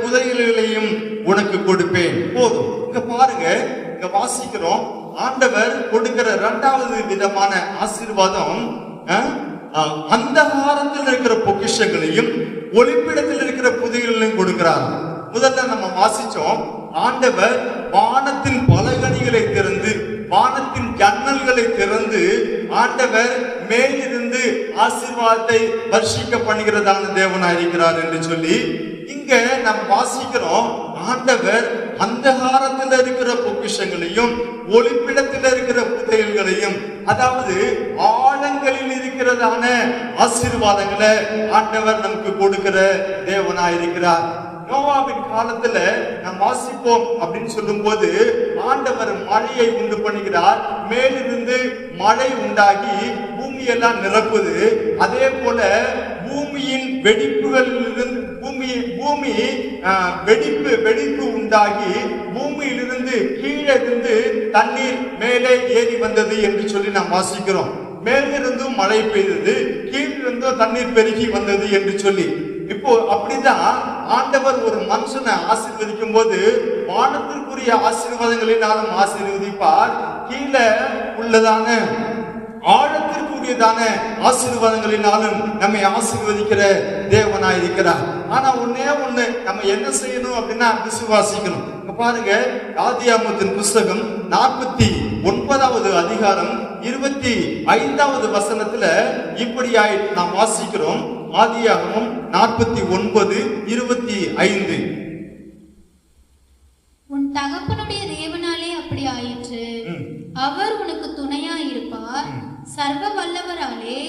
புதையல்களையும்
உனக்கு கொடுப்பேன். போதும். இங்க பாருங்க, இங்க வாசிக்கிறோம், ஆண்டவர் கொடுக்கிற இரண்டாவது விதமான ஆசீர்வாதம் அந்தகாரத்தில் இருக்கிற பொக்கிஷங்களையும் ஒளிப்பிடத்தில் இருக்கிற புதையல்களையும் கொடுக்கிறார். முதல்ல நம்ம வாசிச்சோம், ஆண்டவர் வானத்தின் பலகணிகளை திறந்து, வானத்தின் ஜன்னல்களை திறந்து ஆண்டவர் மேலிருந்து ஆசீர்வாதத்தை வர்ஷிக்க பண்ணுகிறதான தேவனாயிருக்கிறார் என்று சொல்லி இங்க நாம் வாசிக்கிறோம், ஆண்டவர் அந்தகாரத்தில் இருக்கிற பொக்கிஷங்களையும் ஒளிப்பிடத்தில் இருக்கிற புதையல்களையும், அதாவது ஆழங்களில் இருக்கிறதான ஆசீர்வாதங்களை ஆண்டவர் நமக்கு கொடுக்கிற தேவனாயிருக்கிறார். நோவாவின் காலத்துல நாம் வாசிப்போம் அப்படின்னு சொல்லும் போது ஆண்டவர் மழையை உண்டு பண்ணுகிறார். மேலிருந்து மழை உண்டாகி பூமியெல்லாம் நிரப்புது. அதே போல பூமியின் வெடிப்புகளிலிருந்து பூமி வெடிப்பு உண்டாகி பூமியிலிருந்து கீழே இருந்து தண்ணீர் மேலே ஏறி வந்தது என்று சொல்லி நாம் வாசிக்கிறோம். மேலிருந்தும் மழை பெய்தது, கீழிருந்தும் தண்ணீர் பெருகி வந்தது என்று சொல்லி. இப்போ அப்படிதான் ஆண்டவர் ஒரு மனுஷனை ஆசீர்வதிக்கும் போது வானத்திற்குரிய ஆசீர்வாதங்களினாலும் ஆசீர்வதிப்பார், கீழே உள்ளதான ஆழத்திற்குரியதான ஆசீர்வாதங்களினாலும் நம்மை ஆசீர்வதிக்கிற தேவனாயிருக்கிறார். ஆனா ஒண்ணு நம்ம என்ன செய்யணும் அப்படின்னா விசுவாசிக்கணும். பாருங்க, ஆதியாகமத்தின் புஸ்தகம் 49வது அதிகாரம் 25வது வசனத்துல இப்படியாய் நாம் வாசிக்கிறோம். ஆதியாகமம் 49:25.
உன் தகப்பனுடைய தேவனாலே அப்படி ஆயிற்று, அவர் உனக்கு துணையா இருப்பார், சர்வ வல்லவராலே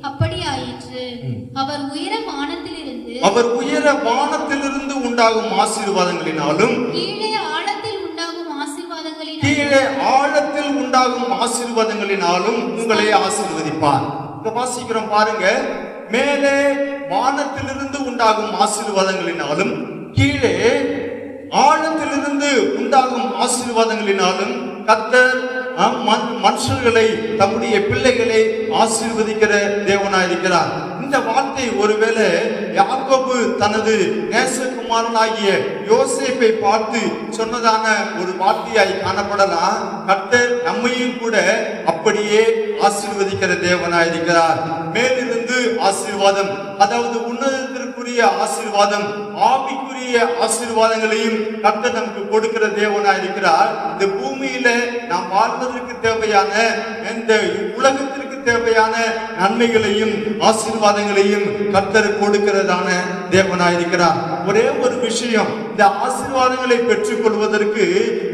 அப்படி ஆயிற்று. அவர் உயர வானத்திலிருந்து உண்டாகும் ஆசீர்வாதங்களினாலும் கீழே ஆழத்தில் உண்டாகும் ஆசீர்வாதங்களினாலும் உங்களை ஆசீர்வதிப்பார். இங்க வாசிக்கிறோம் பாருங்க, மேலே வானத்திலிருந்து உண்டாகும் ஆசீர்வாதங்களினாலும் கீழே ஆழத்திலிருந்து உண்டாகும் ஆசீர்வாதங்களினாலும் கர்த்தர் மனுஷர்களை, தம்முடைய பிள்ளைகளை ஆசீர்வதிக்கிற தேவனாயிருக்கிறார். இந்த வார்த்தை ஒருவேளை யாக்கோபு தனது நேசகுமாரனாகிய யோசேப்பை பார்த்து சொன்னதான ஒரு வார்த்தையாய் காணப்படலாம். கர்த்தர் நம்மையும் கூட அப்படியே ஆசீர்வதிக்கிற தேவனாயிருக்கிறார். மேலிருந்து ஆசீர்வாதம், அதாவது உன்னதத்திற்குரிய ஆசீர்வாதம், ஆவிக்குரிய ஆசீர்வாதங்களையும் கர்த்தர் நமக்கு கொடுக்கிற தேவனாயிருக்கிறார். இந்த பூமியில நாம் வாழ்வதற்கு தேவையான, இந்த உலகத்திற்கு
தேவையான நன்மைகளையும் ஆசீர்வாதங்களையும் கர்த்தர் கொடுக்கிறதான தேவனாயிருக்கிறார். ஒரே ஒரு விஷயம், இந்த ஆசீர்வாதங்களை பெற்றுக் கொள்வதற்கு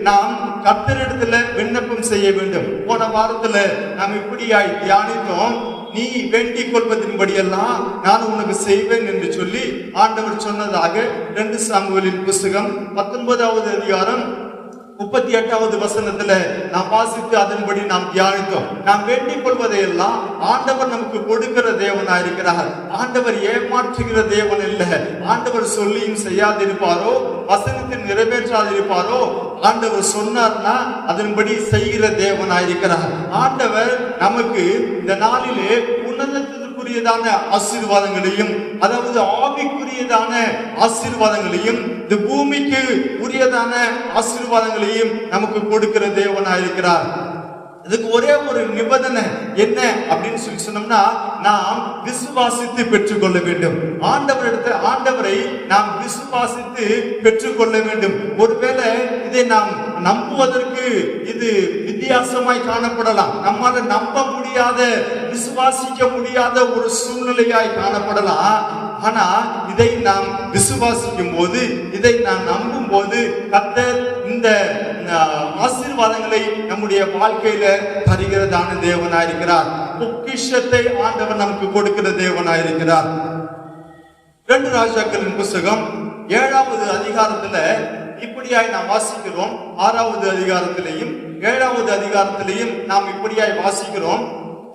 நாம் கர்த்தரிடத்துல விண்ணப்பம் செய்ய வேண்டும். போன வாரத்துல நாம் இப்படியாய் தியானித்தோம், நீ வேண்டிக் கொள்வதின்படியெல்லாம் நான் உனக்கு செய்வேன் என்று சொல்லி ஆண்டவர் சொன்னதாக 2 சாமுவேலின் புஸ்தகம் 19வது அதிகாரம் 38வது வசனத்துல நாம் வாசித்து அதன்படி நாம் தியானித்தோம். நாம் வேண்டிக் கொள்வதையெல்லாம் ஆண்டவர் நமக்கு கொடுக்கிற தேவனாயிருக்கிறார். ஆண்டவர் ஏமாற்றுகிற தேவன் இல்ல. ஆண்டவர் சொல்லியும் செய்யாதிருப்பாரோ, வசனத்தில் நிறைவேற்றாதிருப்பாரோ. ஆண்டவர் சொன்னார்னா அதன்படி செய்கிற தேவனாயிருக்கிறார். ஆண்டவர் நமக்கு இந்த நாளிலே உன்னதத்திற்குரியதான ஆசீர்வாதங்களையும், அதாவது ஆவிக்குரியதான ஆசீர்வாதங்களையும், இந்த பூமிக்கு உரியதான ஆசீர்வாதங்களையும் நமக்கு கொடுக்கிற தேவனாயிருக்கிறார். இதுக்கு ஒரே ஒரு நிபந்தனை என்ன அப்படின்னு சொல்லி சொன்னோம்னா, நாம் விசுவாசித்து பெற்றுக்கொள்ள வேண்டும். ஆண்டவரை நாம் விசுவாசித்து பெற்றுக்கொள்ள வேண்டும். ஒருவேளை இதை நாம் நம்புவதற்கு இது வித்தியாசமாய் காணப்படலாம். நம்மால நம்ப முடியாத, விசுவாசிக்க முடியாத ஒரு சூழ்நிலையாய் காணப்படலாம். ஆனா இதை நாம் விசுவாசிக்கும் போது, இதை நாம் நம்பும் போது கர்த்தர் இந்த ஆசீர்வாதங்களை நம்முடைய வாழ்க்கையில தருகிறதான தேவனாயிருக்கிறார். பொக்கிஷத்தை ஆண்டவர் நமக்கு கொடுக்கிற தேவனாயிருக்கிறார். 2 ராஜாக்களின் புஸ்தகம் 7வது அதிகாரத்துல இப்படியாய் நாம் வாசிக்கிறோம். 6வது அதிகாரத்திலையும் 7வது அதிகாரத்திலையும் நாம் இப்படியாய் வாசிக்கிறோம்.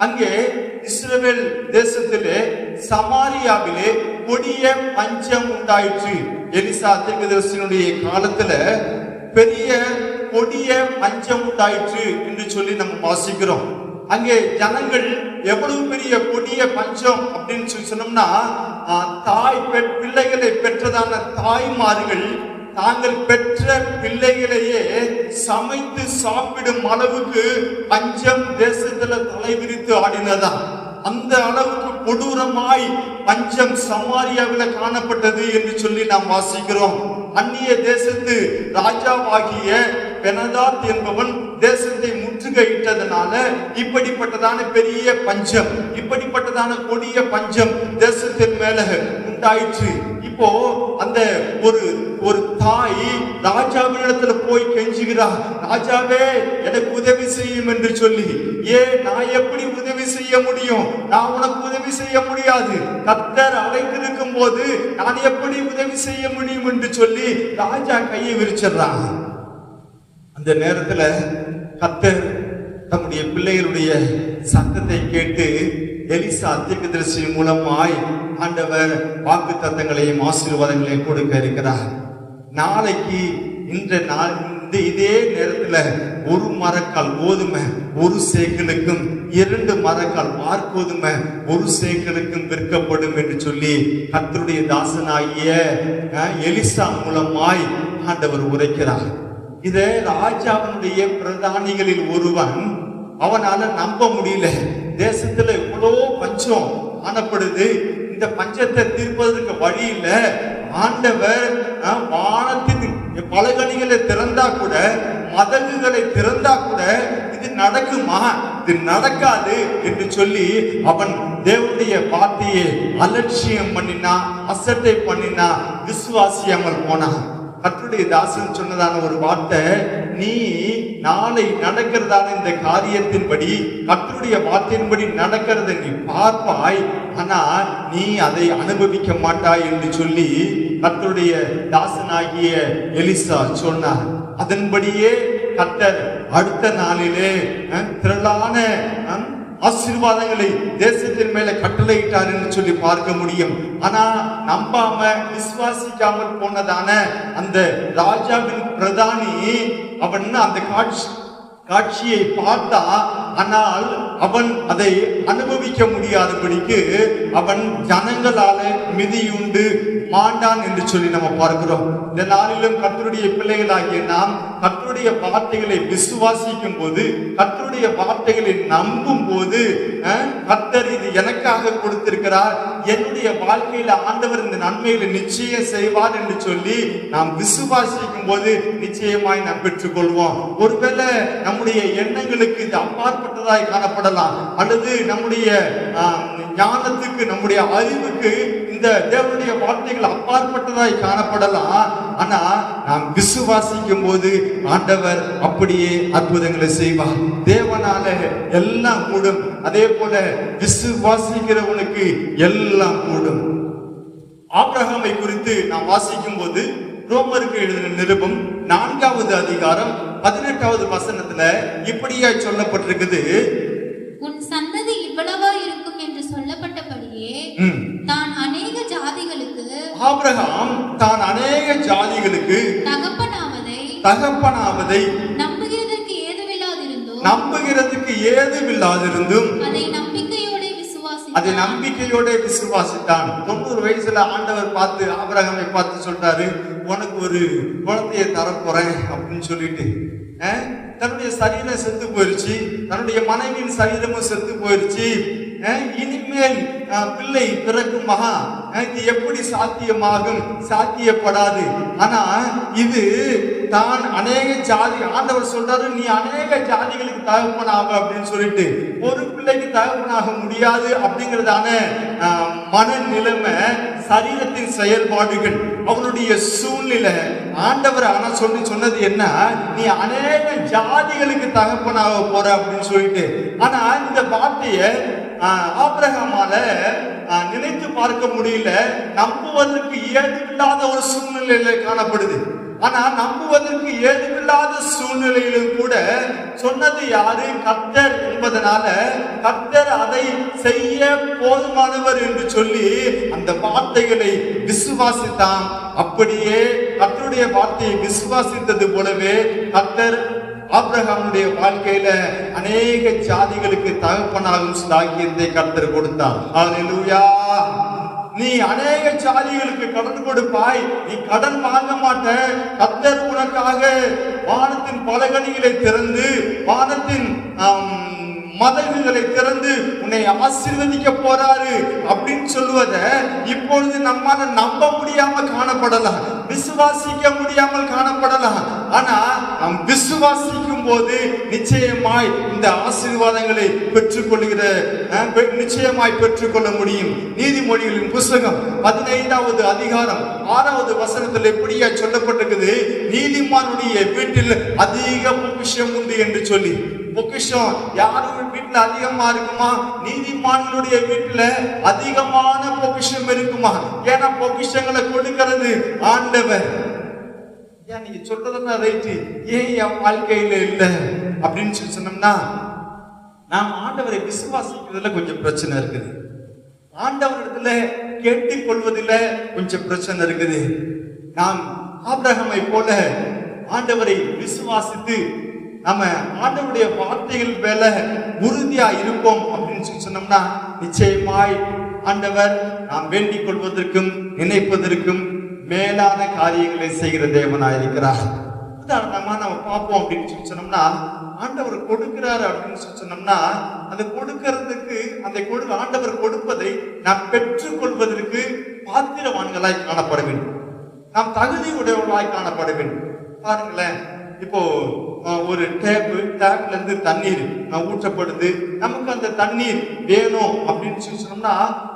அங்கே இஸ்ரவேல் தேசத்திலே சமாரியாவிலே கொடிய பஞ்சம் உண்டாயிற்று. எலிசா தீர்க்கதரிசியினுடைய காலத்துல பெரிய கொடிய பஞ்சம் உண்டாயிற்று என்று சொல்லி நம்ம வாசிக்கிறோம். அங்கே ஜனங்கள் எவ்வளவு பெரிய கொடிய பஞ்சம் அப்படின்னு சொல்லி சொன்னோம்னா, பிள்ளைகளை பெற்றதான தாய்மார்கள் தாங்கள் பெற்ற பிள்ளைகளையே சமைத்து சாப்பிடும் அளவுக்கு பஞ்சம் தேசத்துல தலைவிரித்து ஆடினதா. அந்த அளவுக்கு கொடூரமாய் பஞ்சம் சமாரியாவில் காணப்பட்டது என்று சொல்லி நாம் வாசிக்கிறோம். அந்நிய தேசத்து ராஜாவாகிய பெனதாத் என்பவன் தேசத்தை முற்றுகையிட்டதனால இப்படிப்பட்டதான பெரிய பஞ்சம், இப்படிப்பட்டதான கொடிய பஞ்சம் தேசத்தின் மேல உண்டாயிற்று. இப்போ அந்த ஒரு தாய் ராஜாவினிடத்துல போய் கெஞ்சுகிறார், ராஜாவே எனக்கு உதவி செய்யும் என்று சொல்லி. நான் எப்படி உதவி செய்ய முடியும்? நான் உனக்கு உதவி செய்ய முடியாது. கர்த்தர் அழைத்திருக்கும் போது நான் எப்படி உதவி செய்ய முடியும் என்று சொல்லி ராஜா கையை விரிச்சிடுறான். அந்த நேரத்துல கர்த்தர் தம்முடைய பிள்ளைகளுடைய சத்தத்தை கேட்டு எலிசா தீர்க்கதரிசி மூலமாய் ஆண்டவர் வாக்கு தத்தங்களையும் ஆசீர்வாதங்களையும் கொடுக்க இருக்கிறார். நாளைக்கு இதே நேரத்துல 1 மரக்கால் கோதுமை 1 சேக்கலுக்கும் 2 மரக்கால் வார்கோதுமை 1 சேக்கலுக்கும் விற்கப்படும் என்று சொல்லி கர்த்தருடைய தாசனாகிய எலிசா மூலமாய் ஆண்டவர் உரைக்கிறார். இத ராஜாவினுடைய பிரதானிகளில் ஒருவன் அவனால நம்ப முடியல. தேசத்துல இவ்வளோ பஞ்சம் காணப்படுது, இந்த பஞ்சத்தை தீர்ப்பதற்கு வழி இல்ல. ஆண்டவர் வானத்தின் பலகணிகளை திறந்தா கூட, மதகுகளை திறந்தா கூட இது நடக்குமா? இது நடக்காது என்று சொல்லி அவன் தேவனுடைய வார்த்தையை அலட்சியம் பண்ணினா, அசட்டை பண்ணினா, விசுவாசியாமல் போனான். கர்த்தருடைய தாசன் சொன்னதான ஒரு வார்த்தை, நீ நாளை நடக்கிறதான இந்த காரியத்தின்படி, கர்த்தருடைய வார்த்தையின்படி நடக்கிறத நீ பார்ப்பாய், ஆனா நீ அதை அனுபவிக்க மாட்டாய் என்று சொல்லி கர்த்தருடைய தாசனாகிய எலிசா சொன்னார். அதன்படியே கர்த்தர் அடுத்த நாளிலே திரளான ஆசீர்வாதங்களை தேசத்தின் மேல கட்டளையிட்டார் என்று சொல்லி பார்க்க முடியும். ஆனா நம்பாம விசுவாசிக்காமல் போனதான அந்த ராஜாவின் பிரதானி அவன் அந்த காட்சியை பார்த்தா, ஆனால் அவன் அதை அனுபவிக்க முடியாதபடிக்கு அவன் ஜனங்களால மிதியுண்டு மாண்டான் என்று சொல்லி நம்ம பார்க்கிறோம். இந்த நாளிலும் கர்த்தருடைய பிள்ளைகளாகிய நாம் கர்த்தருடைய வார்த்தைகளை விசுவாசிக்கும் போது, கர்த்தருடைய வார்த்தைகளை நம்பும் போது, கர்த்தர் இது எனக்காக கொடுத்திருக்கிறார், என்னுடைய வாழ்க்கையில ஆண்டவர் இந்த நன்மைகளை நிச்சயம் செய்வார் என்று சொல்லி நாம் விசுவாசிக்கும் போது நிச்சயமாய் நாம் பெற்றுக்கொள்வோம். ஒருவேளை நம்முடைய எண்ணங்களுக்கு இது அப்பாற்பட்டதாய் காணப்பட காணப்படலாம், அல்லது நம்முடைய ஞானத்துக்கு, நம்முடைய அறிவுக்கு இந்த தேவனுடைய வார்த்தைகள் அப்பாற்பட்டதாய் காணப்படலாம். ஆனா நாம் விசுவாசிக்கும் போது ஆண்டவர் அப்படியே அற்புதங்களை செய்வார். தேவனால எல்லாம் கூடும். அதே போல விசுவாசிக்கிறவனுக்கு எல்லாம் கூடும். ஆபிரகாமை குறித்து நாம் வாசிக்கும் போது ரோமருக்கு எழுதின நிருபம் 4வது அதிகாரம் 18வது வசனத்துல இப்படியாய் சொல்லப்பட்டிருக்குது,
உன் சந்ததி இவ்வளவா இருக்கும் என்று சொல்லப்பட்டபடியே தான் அநேக ஜாதிகளுக்கு,
ஆபிரகாம் தான் அநேக ஜாதிகளுக்கு தகப்பனாவதை
நம்புகிறதற்கு ஏதுவில்லாதிருந்தும் அதை நம்பிக்கையோட விசுவாசித்தான். 90 வயசுல ஆண்டவர் பார்த்து ஆபிரகாமை பார்த்து சொல்றாரு, உனக்கு ஒரு குழந்தைய தரப்போறேன் அப்படின்னு சொல்லிட்டு, தன்னுடைய சரீரம் செத்து போயிருச்சு, தன்னுடைய மனைவியின் சரீரமும் செத்து போயிருச்சு. இனிமேல் பிள்ளை பிறக்குமா? இது எப்படி சாத்தியமாகும்? சாத்தியப்படாது. ஆனா இது தான் அநேக ஜாதி, ஆண்டவர் சொல்றாரு, நீ அநேக ஜாதிகளுக்கு தகப்பனாக அப்படின்னு சொல்லிட்டு, ஒரு பிள்ளைக்கு தகப்பனாக முடியாது அப்படிங்கிறதான மனநிலைமை, சரீரத்தின் செயல்பாடுகள், அவனுடைய சூழ்நிலை. ஆண்டவர் ஆனா சொன்னது என்ன, நீ அநேக ஜாதிகளுக்கு தகப்பனாக போற அப்படின்னு சொல்லிட்டு. ஆனா இந்த வார்த்தையை ஆபிரகாமால நினைத்து பார்க்க முடியல. நம்புவதற்கு ஏதுவில்லாத ஒரு சூழ்நிலையில காணப்படுது. ஆனா நம்புவதற்கு ஏதுவில்லாத சூழ்நிலையிலும் கூட சொன்னது யாரு? கர்த்தர் என்பதனால கர்த்தர் அதை செய்ய போதுமானவர் என்று சொல்லி அந்த வார்த்தைகளை விசுவாசித்தான். அப்படியே கர்த்தருடைய வார்த்தையை விசுவாசித்தது போலவே கர்த்தர் ஆபிரகாமுடைய வாழ்க்கையில அநேக ஜாதிகளுக்கு தகப்பனாகும் ஸ்லாக்கியத்தை கர்த்தர் கொடுத்தார். ஹல்லேலூயா. நீ அநேக ஜாதிகளுக்கு கடன் கொடுப்பாய், நீ கடன் வாங்க மாட்ட. கர்த்தர் உனக்காக வானத்தின் பலகணிகளை திறந்து, வானத்தின் மதகுகளை திறந்து உன்னை ஆசீர்வதிக்க போறாரு அப்படின்னு சொல்லுவத இப்பொழுது நம்மால நம்ப முடியாம காணப்படலாம், விசுவாசிக்க முடியாமல் காணப்படலாம். ஆனா நாம் விசுவாசிக்கும் போது நிச்சயமாய் இந்த ஆசீர்வாதங்களை நிச்சயமாய் பெற்றுக்கொள்ள முடியும். நீதிமொழிகளின் புஸ்தகம் 15வது அதிகாரம் 6வது வசனத்தில் எப்படியா சொல்லப்பட்டிருக்குது, நீதிமானுடைய வீட்டில் அதிக பொக்கிஷம் உண்டு என்று சொல்லி. பொக்கிஷம் யாரும் வீட்டுல அதிகமா இருக்குமா? நீதிமான்களுடைய வீட்டுல அதிகமான பொக்கிஷம் இருக்குமா? ஏன்னா பொக்கிஷங்களை கொடுக்கிறது ஆண்டவர். ஏன் நீங்க சொல்றதுன்னா ரைட்டு, ஏன் என் வாழ்க்கையில இல்ல அப்படின்னு சொல்லி சொன்னோம்னா, நாம் ஆண்டவரை விசுவாசிக்கிறதுல கொஞ்சம் பிரச்சனை இருக்குது, ஆண்டவரிடத்துல கேட்டுக்கொள்வதில் கொஞ்சம் பிரச்சனை இருக்குது. நாம் ஆபிரகாமை போல ஆண்டவரை விசுவாசித்து நம்ம ஆண்டவருடைய வார்த்தைகள் மேல உறுதியா இருப்போம் அப்படின்னு சொன்னோம்னா நிச்சயமாய் ஆண்டவர் நாம் வேண்டிக் கொள்வதற்கும் நினைப்பதற்கும் மேலான காரியங்களை செய்கிற தேவனாயிருக்கிறார். உதாரணமா நம்ம பார்ப்போம் அப்படின்னு சொன்னோம்னா, ஆண்டவர் கொடுக்கிறாரு அப்படின்னு சொன்னோம்னா, அதை கொடுக்கிறதுக்கு ஆண்டவர் கொடுப்பதை நாம் பெற்றுக்கொள்வதற்கு பாத்திரவான்களாய் காணப்பட வேண்டும், நாம் தகுதி உடையவர்களாய் காணப்பட வேண்டும். பாருங்களேன், இப்போ ஒரு டேப்ல இருந்து தண்ணீர் ஊற்றப்படுது, நமக்கு அந்த தண்ணீர் வேணும் அப்படின்னு சொன்னோம்னா,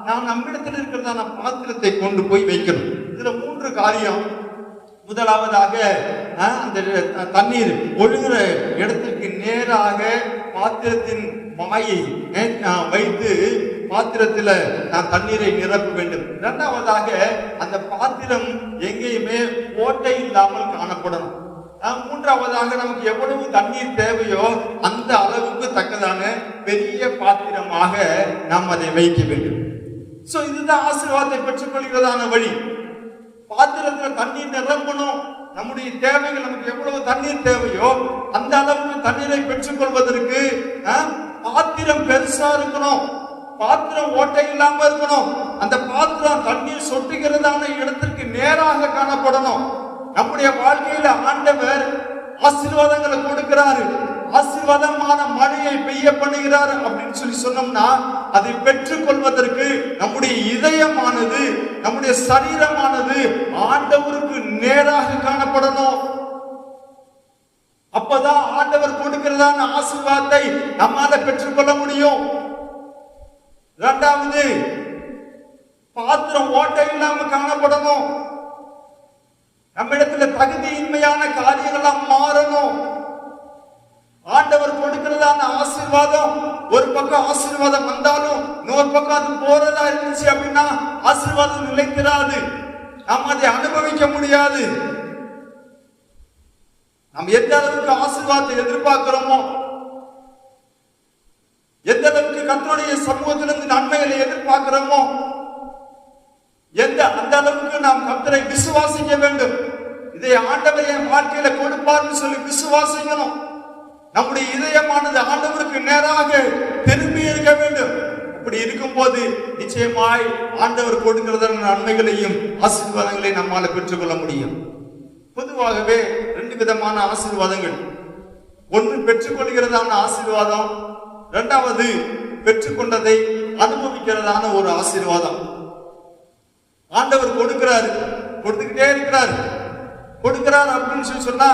நாம் நம்மிடத்தில் இருக்கிறதான பாத்திரத்தை கொண்டு போய் வைக்கணும். இதுல 3 காரியம். முதலாவதாக அந்த தண்ணீர் ஒழுகிற இடத்திற்கு நேராக பாத்திரத்தின் வாயை வைத்து பாத்திரத்துல தண்ணீரை நிரப்ப வேண்டும். இரண்டாவதாக அந்த பாத்திரம் எங்கேயுமே ஓட்டை இல்லாமல் காணப்படணும். மூன்றாவதாக நமக்கு எவ்வளவு தண்ணீர் தேவையோ அந்த அளவுக்கு தக்கதான பெரிய பாத்திரமாக நாம் அதை வைக்க வேண்டும். சோ இதுதான் ஆசீர்வாதத்தை பெற்றுக் கொள்கிறதான வழி. பாத்திரத்துல தண்ணீர் நிரம்பணும். நம்முடைய தேவைகள், நமக்கு எவ்வளவு தண்ணீர் தேவையோ அந்த அளவுக்கு தண்ணீரை பெற்றுக் கொள்வதற்கு பாத்திரம் பெருசா இருக்கணும், பாத்திரம் ஓட்டை இல்லாம இருக்கணும், அந்த பாத்திரம் தண்ணீர் சொட்டுகிறதான இடத்திற்கு நேராக காணப்படணும். நம்முடைய வாழ்க்கையில ஆண்டவர் ஆசீர்வாதங்களை கொடுக்கிறாரு, ஆசீர்வாதமான மழையை பெய்ய பண்ணுகிறார் அப்படின்னு சொல்லி சொன்னோம்னா, அதை பெற்றுக் கொள்வதற்கு நம்முடைய இதயமானது, நம்முடைய சரீரமானது ஆண்டவருக்கு நேராக காணப்படணும்.
அப்பதான் ஆண்டவர் கொடுக்கிறதான ஆசீர்வாதத்தை நம்மால பெற்றுக்கொள்ள முடியும். இரண்டாவது, பாத்திரம் ஓட்டை இல்லாம காணப்படணும். நம்ம இடத்துல தகுதியின்மையான காரியங்கள்லாம் மாறணும். ஆண்டவர் கொடுக்கிறதான ஆசீர்வாதம், ஒரு பக்கம் ஆசீர்வாதம் வந்தாலும் இன்னொரு பக்கம் அது போறதா இருந்துச்சு அப்படின்னா ஆசீர்வாதம் நிலைத்திராது, நாம் அதை அனுபவிக்க முடியாது. நாம் எந்த அளவுக்கு ஆசீர்வாதத்தை எதிர்பார்க்கிறோமோ, எந்த அளவுக்கு கர்த்தருடைய சமூகத்திலிருந்து நன்மைகளை எதிர்பார்க்கிறோமோ, அந்த அளவுக்கு நாம் கர்த்தரை விசுவாசிக்க வேண்டும். இதை ஆண்டவர் என் வாழ்க்கையில கொடுப்பார்னு சொல்லி விசுவாசிக்கணும். நம்முடைய இதயமானது ஆண்டவருக்கு நேராக திரும்பி இருக்க வேண்டும். அப்படி இருக்கும்போது நிச்சயமாய் ஆண்டவர் கொடுக்கிறதான நன்மைகளையும் ஆசீர்வாதங்களையும் நம்மால பெற்றுக்கொள்ள முடியும். பொதுவாகவே 2 விதமான ஆசீர்வாதங்கள். ஒன்று பெற்றுக்கொள்கிறதான ஆசீர்வாதம், இரண்டாவது பெற்றுக்கொண்டதை அனுபவிக்கிறதான ஒரு ஆசீர்வாதம். ஆண்டவர் கொடுக்கிறாரு, கொடுத்துக்கிட்டே இருக்கிறாரு. கொடுக்கிறார் அப்படின்னு சொல்லி சொன்னா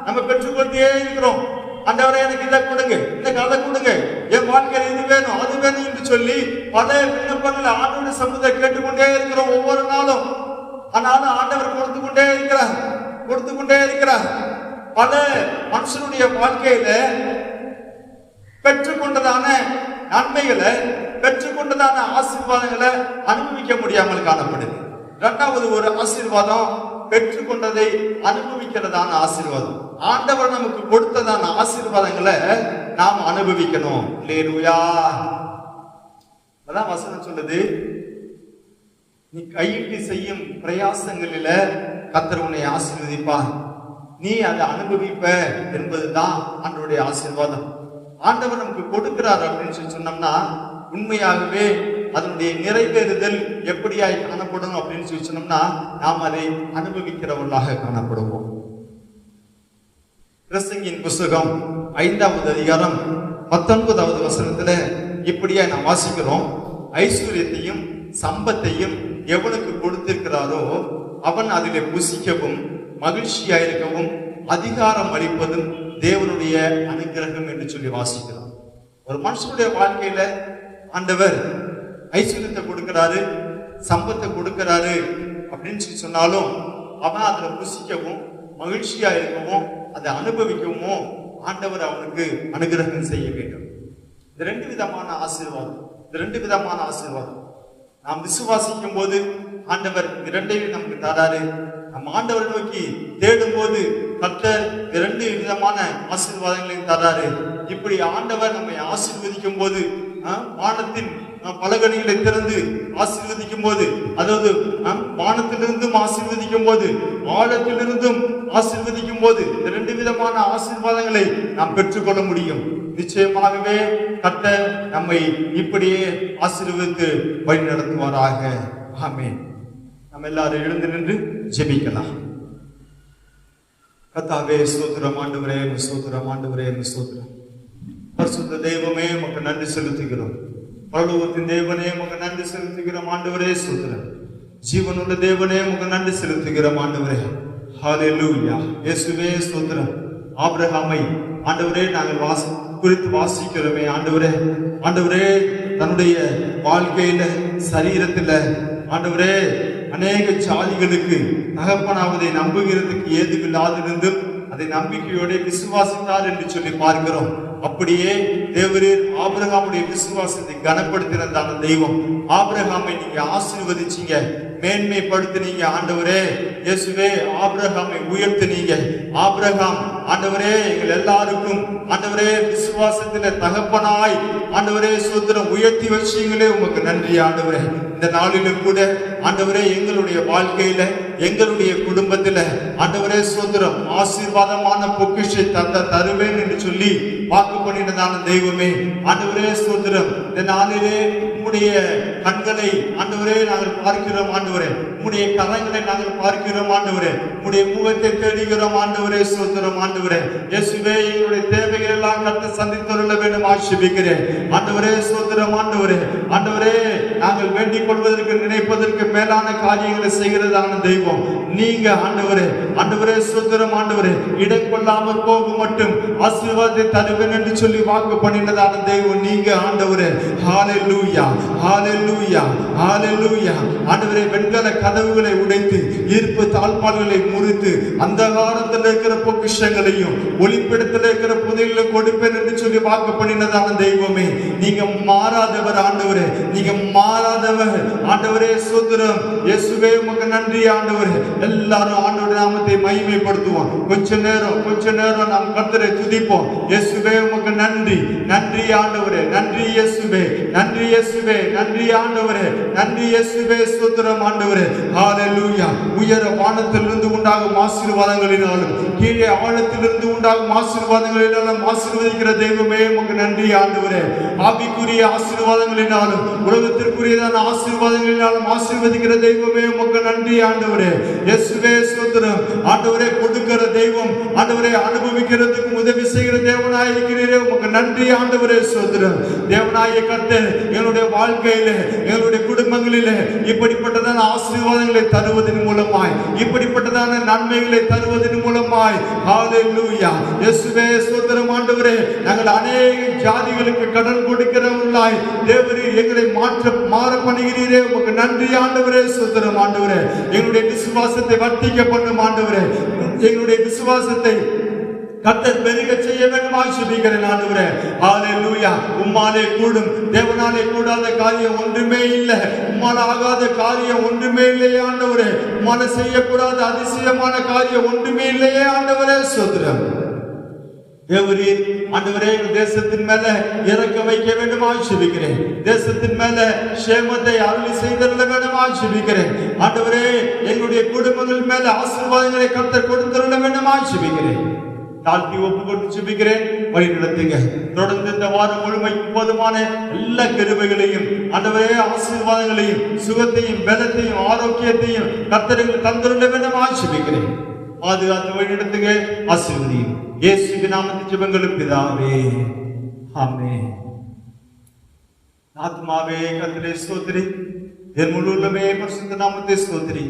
நம்ம பெற்றுக்கொண்டே இருக்கிறோம். ஆண்டவரே எனக்கு இதை கொடுங்க, எனக்கு அதை கொடுங்க, என் வாழ்க்கையில் இது வேணும் அது வேணும் என்று சொல்லி பல விண்ணப்பங்களை ஆண்டவருடைய சமூகத்தை கேட்டுக்கொண்டே இருக்கிறோம் ஒவ்வொரு நாளும். ஆனாலும் ஆண்டவர் கொடுத்து கொண்டே இருக்கிறார். பல மனுஷனுடைய வாழ்க்கையில பெற்றுக்கொண்டதான நன்மைகளை, பெற்றுக்கொண்டதான ஆசீர்வாதங்களை அனுபவிக்க முடியாமல் காணப்படுது. இரண்டாவது ஒரு ஆசீர்வாதம், பெற்றுக்கொண்டதை அனுபவிக்கிறதான ஆசீர்வாதம். ஆண்டவர் நமக்கு கொடுத்ததான ஆசீர்வாதங்களை நாம் அனுபவிக்கணும். அல்லேலூயா. அதான் வசனம் சொல்லுது, நீ கையிட்டு செய்யும் பிரயாசங்களில கர்த்தர் உன்னை ஆசீர்வதிப்பார், நீ அதை அனுபவிப்ப என்பதுதான் ஆண்டவருடைய ஆசீர்வாதம். ஆண்டவர் நமக்கு கொடுக்கிறார் அப்படின்னு சொல்லி சொன்னோம்னா உண்மையாகவே அதனுடைய நிறைவேறுதல் எப்படியாய் காணப்படும் அப்படின்னு சொல்லி சொன்னோம்னா நாம் அதை அனுபவிக்கிறவர்களாக காணப்படுவோம். பிரசங்கியின் புஸ்தகம் 5வது அதிகாரம் 19வது வசனத்துல இப்படியா நாம் வாசிக்கிறோம், ஐஸ்வர்யத்தையும் சம்பத்தையும் எவனுக்கு கொடுத்திருக்கிறாரோ அவன் அதிலே புசிக்கவும் மகிழ்ச்சியாயிருக்கவும் அதிகாரம் அளிப்பதும் தேவனுடைய அனுகிரகம் என்று சொல்லி வாசிக்கிறோம். ஒரு மனுஷனுடைய வாழ்க்கையில ஆண்டவர் ஐஸ்வர்யத்தை கொடுக்கிறாரு, சம்பத்தை கொடுக்கிறாரு அப்படின்னு சொல்லி சொன்னாலும் அவன் அதுல புசிக்கவும் மகிழ்ச்சியா இருக்கவும் அதை அனுபவிக்கவும் ஆண்டவர் அவனுக்கு அனுகிரகம் செய்ய வேண்டும். இந்த 2 விதமான ஆசீர்வாதம் நாம் விசுவாசிக்கும் போது ஆண்டவர் 2ஐயும் நமக்கு தராரு. நம்ம ஆண்டவரை நோக்கி தேடும் போது கர்த்தர் 2 விதமான ஆசீர்வாதங்களையும் தராரு. இப்படி ஆண்டவர் நம்மை ஆசீர்வதிக்கும் போது, வானத்தின் பலகணிகளை திறந்து ஆசீர்வதிக்கும் போது, அதாவது வானத்திலிருந்தும் ஆசீர்வதிக்கும் போது, ஆழத்திலிருந்தும் ஆசீர்வதிக்கும் போது 2 விதமான ஆசீர்வாதங்களை நாம் பெற்றுக்கொள்ள முடியும். நிச்சயமாகவே கர்த்தர் நம்மை இப்படியே ஆசீர்வதித்து வழி நடத்துவாராக. ஆமென். நம்ம எல்லாரும் எழுந்து நின்று ஜெபிக்கலாம். கர்த்தாவே ஸ்தோத்திரம், ஆண்டவரே ஸ்தோத்திரம், ஆண்டவரே ஸ்தோத்திரம். பரிசுத்த தெய்வமே உமக்கு நன்றி செலுத்துகிறோம். பரலோகத்தின் தேவனே உமக்கு நன்றி செலுத்துகிறோம். ஆண்டவரே ஸ்தோத்திரம். ஜீவனுள்ள தேவனே உமக்கு நன்றி செலுத்துகிறோம். ஆண்டவரே ஹல்லேலூயா. இயேசுவே ஸ்தோத்திரம். ஆபிரகாமை ஆண்டவரே நாங்கள் குறித்து வாசிக்கிறோமே ஆண்டவரே, ஆண்டவரே தன்னுடைய வாழ்க்கையில சரீரத்துல ஆண்டவரே அநேக ஜாதிகளுக்கு தகப்பனாவதை நம்புகிறதுக்கு ஏதுவில்லாதிருந்தும் அதை நம்பிக்கையோட விசுவாசித்தார் என்று சொல்லி பார்க்கிறோம். அப்படியே தேவரீர் ஆபிரகாமுடைய விசுவாசத்தை கனப்படுத்தினதான தெய்வம். ஆபிரகாமை நீங்க ஆசீர்வதிச்சீங்க, மேன்மைப்படுத்தினீங்க. ஆண்டவரே இயேசுவே ஆபிரகாமை உயர்த்தினீங்க. ஆபிரகாம் ஆண்டவரே எங்கள் எல்லாருக்கும் ஆண்டவரே விசுவாசத்தில தகப்பனாய் ஆண்டவரே சோத்திரம் உயர்த்தி வச்சீங்களே, உமக்கு நன்றி ஆண்டவரே. இந்த நாளிலும் கூட ஆண்டவரே எங்களுடைய வாழ்க்கையில எங்களுடைய குடும்பத்தில ஆண்டவரே சோத்திரம் ஆசீர்வாதமான பொக்கிஷை தருவேன் என்று சொல்லி வாக்கு பண்ணினதான தெய்வமே ஆண்டவரே சோத்திரம். இந்த நாளிலே உம்முடைய கண்களை ஆண்டவரே நாங்கள் பார்க்கிறோம். ஆண்டவரே உம்முடைய கரங்களை நாங்கள் பார்க்கிறோம். ஆண்டவரே உம்முடைய முகத்தை தேடுகிறோம். ஆண்டவரே சோத்திரம். ஆண்டவரே இயேசுவே எங்களுடைய தேவைகள் எல்லாம் கர்த்தர் சந்தித்துள்ள வேண்டும் ஆசீர்வதிக்கிறேன். ஆண்டவரே சோத்திரம். ஆண்டவரே நாங்கள் வேண்டிக் கொள்வதற்கு நினைப்பதற்கு மேலான காரியங்களை செய்கிறதான தெய்வம் நீங்க. ஆண்டவரே சுதந்திரம், ஆண்டவரே இடம் கொள்ளாமல் போகும் மட்டும் ஆசீர்வாதத்தை தருவேன் என்று சொல்லி வாக்கு பண்ணினதான தெய்வம் நீங்க. ஆண்டவரே ஹalleluya, ஹalleluya, ஹalleluya. ஆண்டவரே வெண்கல கதவுகளை உடைத்து ஈர்ப்பு தாழ்பால்களை முறித்து அந்தகாரத்தில் இருக்கிற பொக்கிஷங்களையும் ஒளிப்பிடத்தில் இருக்கிற புதையலை கொடுப்பேன் என்று சொல்லி வாக்கு பண்ணினதான தெய்வமே நீங்க மாறாதவர். ஆண்டவரே நீங்க மாறாதவர். ஆண்டவரே சுதந்திரம் இயேசுவே உமக்கு நன்றி. ஆண்டவரே எல்லாரும் ஆண்டவருடைய நாமத்தை மகிமைப்படுத்துவோம். கொஞ்ச நேரம் நாம் கர்த்தரை துதிப்போம். இயேசுவே உமக்கு நன்றி. நன்றி ஆண்டவரே, நன்றி இயேசுவே, நன்றி இயேசுவே, நன்றி ஆண்டவரே, நன்றி இயேசுவே. ஸ்தோத்திரம் ஆண்டவரே. ஹalleluya. உயர வானத்திலிருந்து உண்டாகும் ஆசீர்வாதங்களினாலும் கீழே ஆழத்திலிருந்து உண்டாகும் ஆசீர்வாதங்களினாலும் ஆசீர்வதிக்கிற தெய்வமே உமக்கு நன்றி ஆண்டவரே. ஆவிக்குரிய ஆசீர்வாதங்களினாலும் உலகத்திற்குரியதான ஆசீர்வாதங்களினாலும் ஆசீர்வதிக்கிற தெய்வமே உமக்கு நன்றி ஆண்டவரே. இயேசுவே ஸ்தோத்திரம் ஆண்டவரே. கொடுக்கிற தெய்வம் ஆண்டவரே, அனுபவிக்கிறதுக்கு உதவி செய்கிற தேவனாய் இருக்கிறீரே உமக்கு நன்றி ஆண்டவரே. ஸ்தோத்திரம் தேவனாய கர்த்தர் எங்களுடைய வாழ்க்கையிலே எங்களுடைய குடும்பங்களிலே இப்படிப்பட்டதான ஆசீர்வாதங்களை தருவதன் மூலமாய், இப்படிப்பட்டதான நன்மைகளை தருவதன் மூலமாய் ஹalleluya. இயேசுவே ஸ்தோத்திரம் ஆண்டவரே. நாங்கள் அநேக ஜாதிகளுக்கு கடன் கொடுக்கிறவர்களாய் தேவரீர் எங்களை மாற பண்ணுகிறீரே உமக்கு நன்றி ஆண்டவரே. ஸ்தோத்திரம் ஆண்டவரே. எங்களுடைய விசுவாசத்தை வர்த்திக்க பண்ணும் ஆண்டவரே. எங்களுடைய விசுவாசத்தை கர்த்தர் பெருக செய்ய வேண்டுமாய் ஜெபிக்கிறேன் ஆண்டவரே. ஹalleluya. உம்மாலே கூடும் தேவனாலே கூடாத காரியம் ஒன்றுமே இல்லை. உம்மால ஆகாத காரியம் ஒன்றுமே இல்லையே ஆண்டவரே. உம்மால செய்யக்கூடாத அதிசயமான காரியம் ஒன்றுமே இல்லையே ஆண்டவரே. ஸ்தோத்திரம் தேவரீர் ஆண்டவரே. தேசத்தின் மேல இறக்க வைக்க வேண்டுமாய் ஜெபிக்கிறேன். தேசத்தின் மேல சேமத்தை அருளி செய்தருள வேண்டுமாய் ஜெபிக்கிறேன் ஆண்டவரே. எங்களுடைய குடும்பங்கள் மேல ஆசீர்வாதங்களை கர்த்தர் கொடுத்தருள வேண்டுமாய் ஜெபிக்கிறேன். தாழ்த்தி ஒப்பு கொண்டு ஜெபிக்கிறேன். வழி நடத்துங்க. தொடர்ந்து இந்த வாரம் முழுமைக்கும் போதுமான எல்லா கிருபைகளையும் ஆண்டவரே, ஆசீர்வாதங்களையும் சுகத்தையும் பலத்தையும் ஆரோக்கியத்தையும் கர்த்தருக்கு தந்தருள வேண்டுமாய் ஜெபிக்கிறேன். பாதுகாத்து வழி நடத்துங்க. ஆசீர்வதியும் இயேசுவின் நாமத்தில் ஜெபங்களும் பிதாவே, ஆமென். ஆத்மாவே கர்த்தரை ஸ்தோத்திரி, என் முழு உள்ளமே பரிசுத்த நாமத்தை ஸ்தோத்திரி.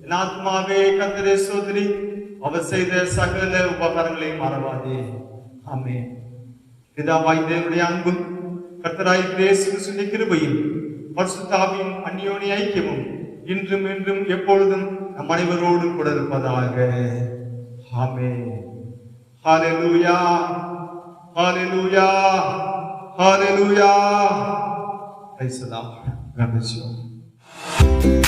என் ஆத்மாவே கர்த்தரை ஸ்தோத்திரி, அவர் செய்த சகல உபகாரங்களையும் மறவாதே. ஆமென். பிதாவாய் தேவனுடைய அன்பும் கர்த்தராய் இயேசு கிறிஸ்துவின் கிருபையும் பரிசுத்த ஆவியின் அந்யோன்ய ஐக்கியமும் இன்றும் என்றும் எப்பொழுதும் நம் அனைவரோடும் கூட இருப்பதாக. ஆமென். ஹalleluya, ஹalleluya, ஹalleluya. Praise the Lord. God bless you.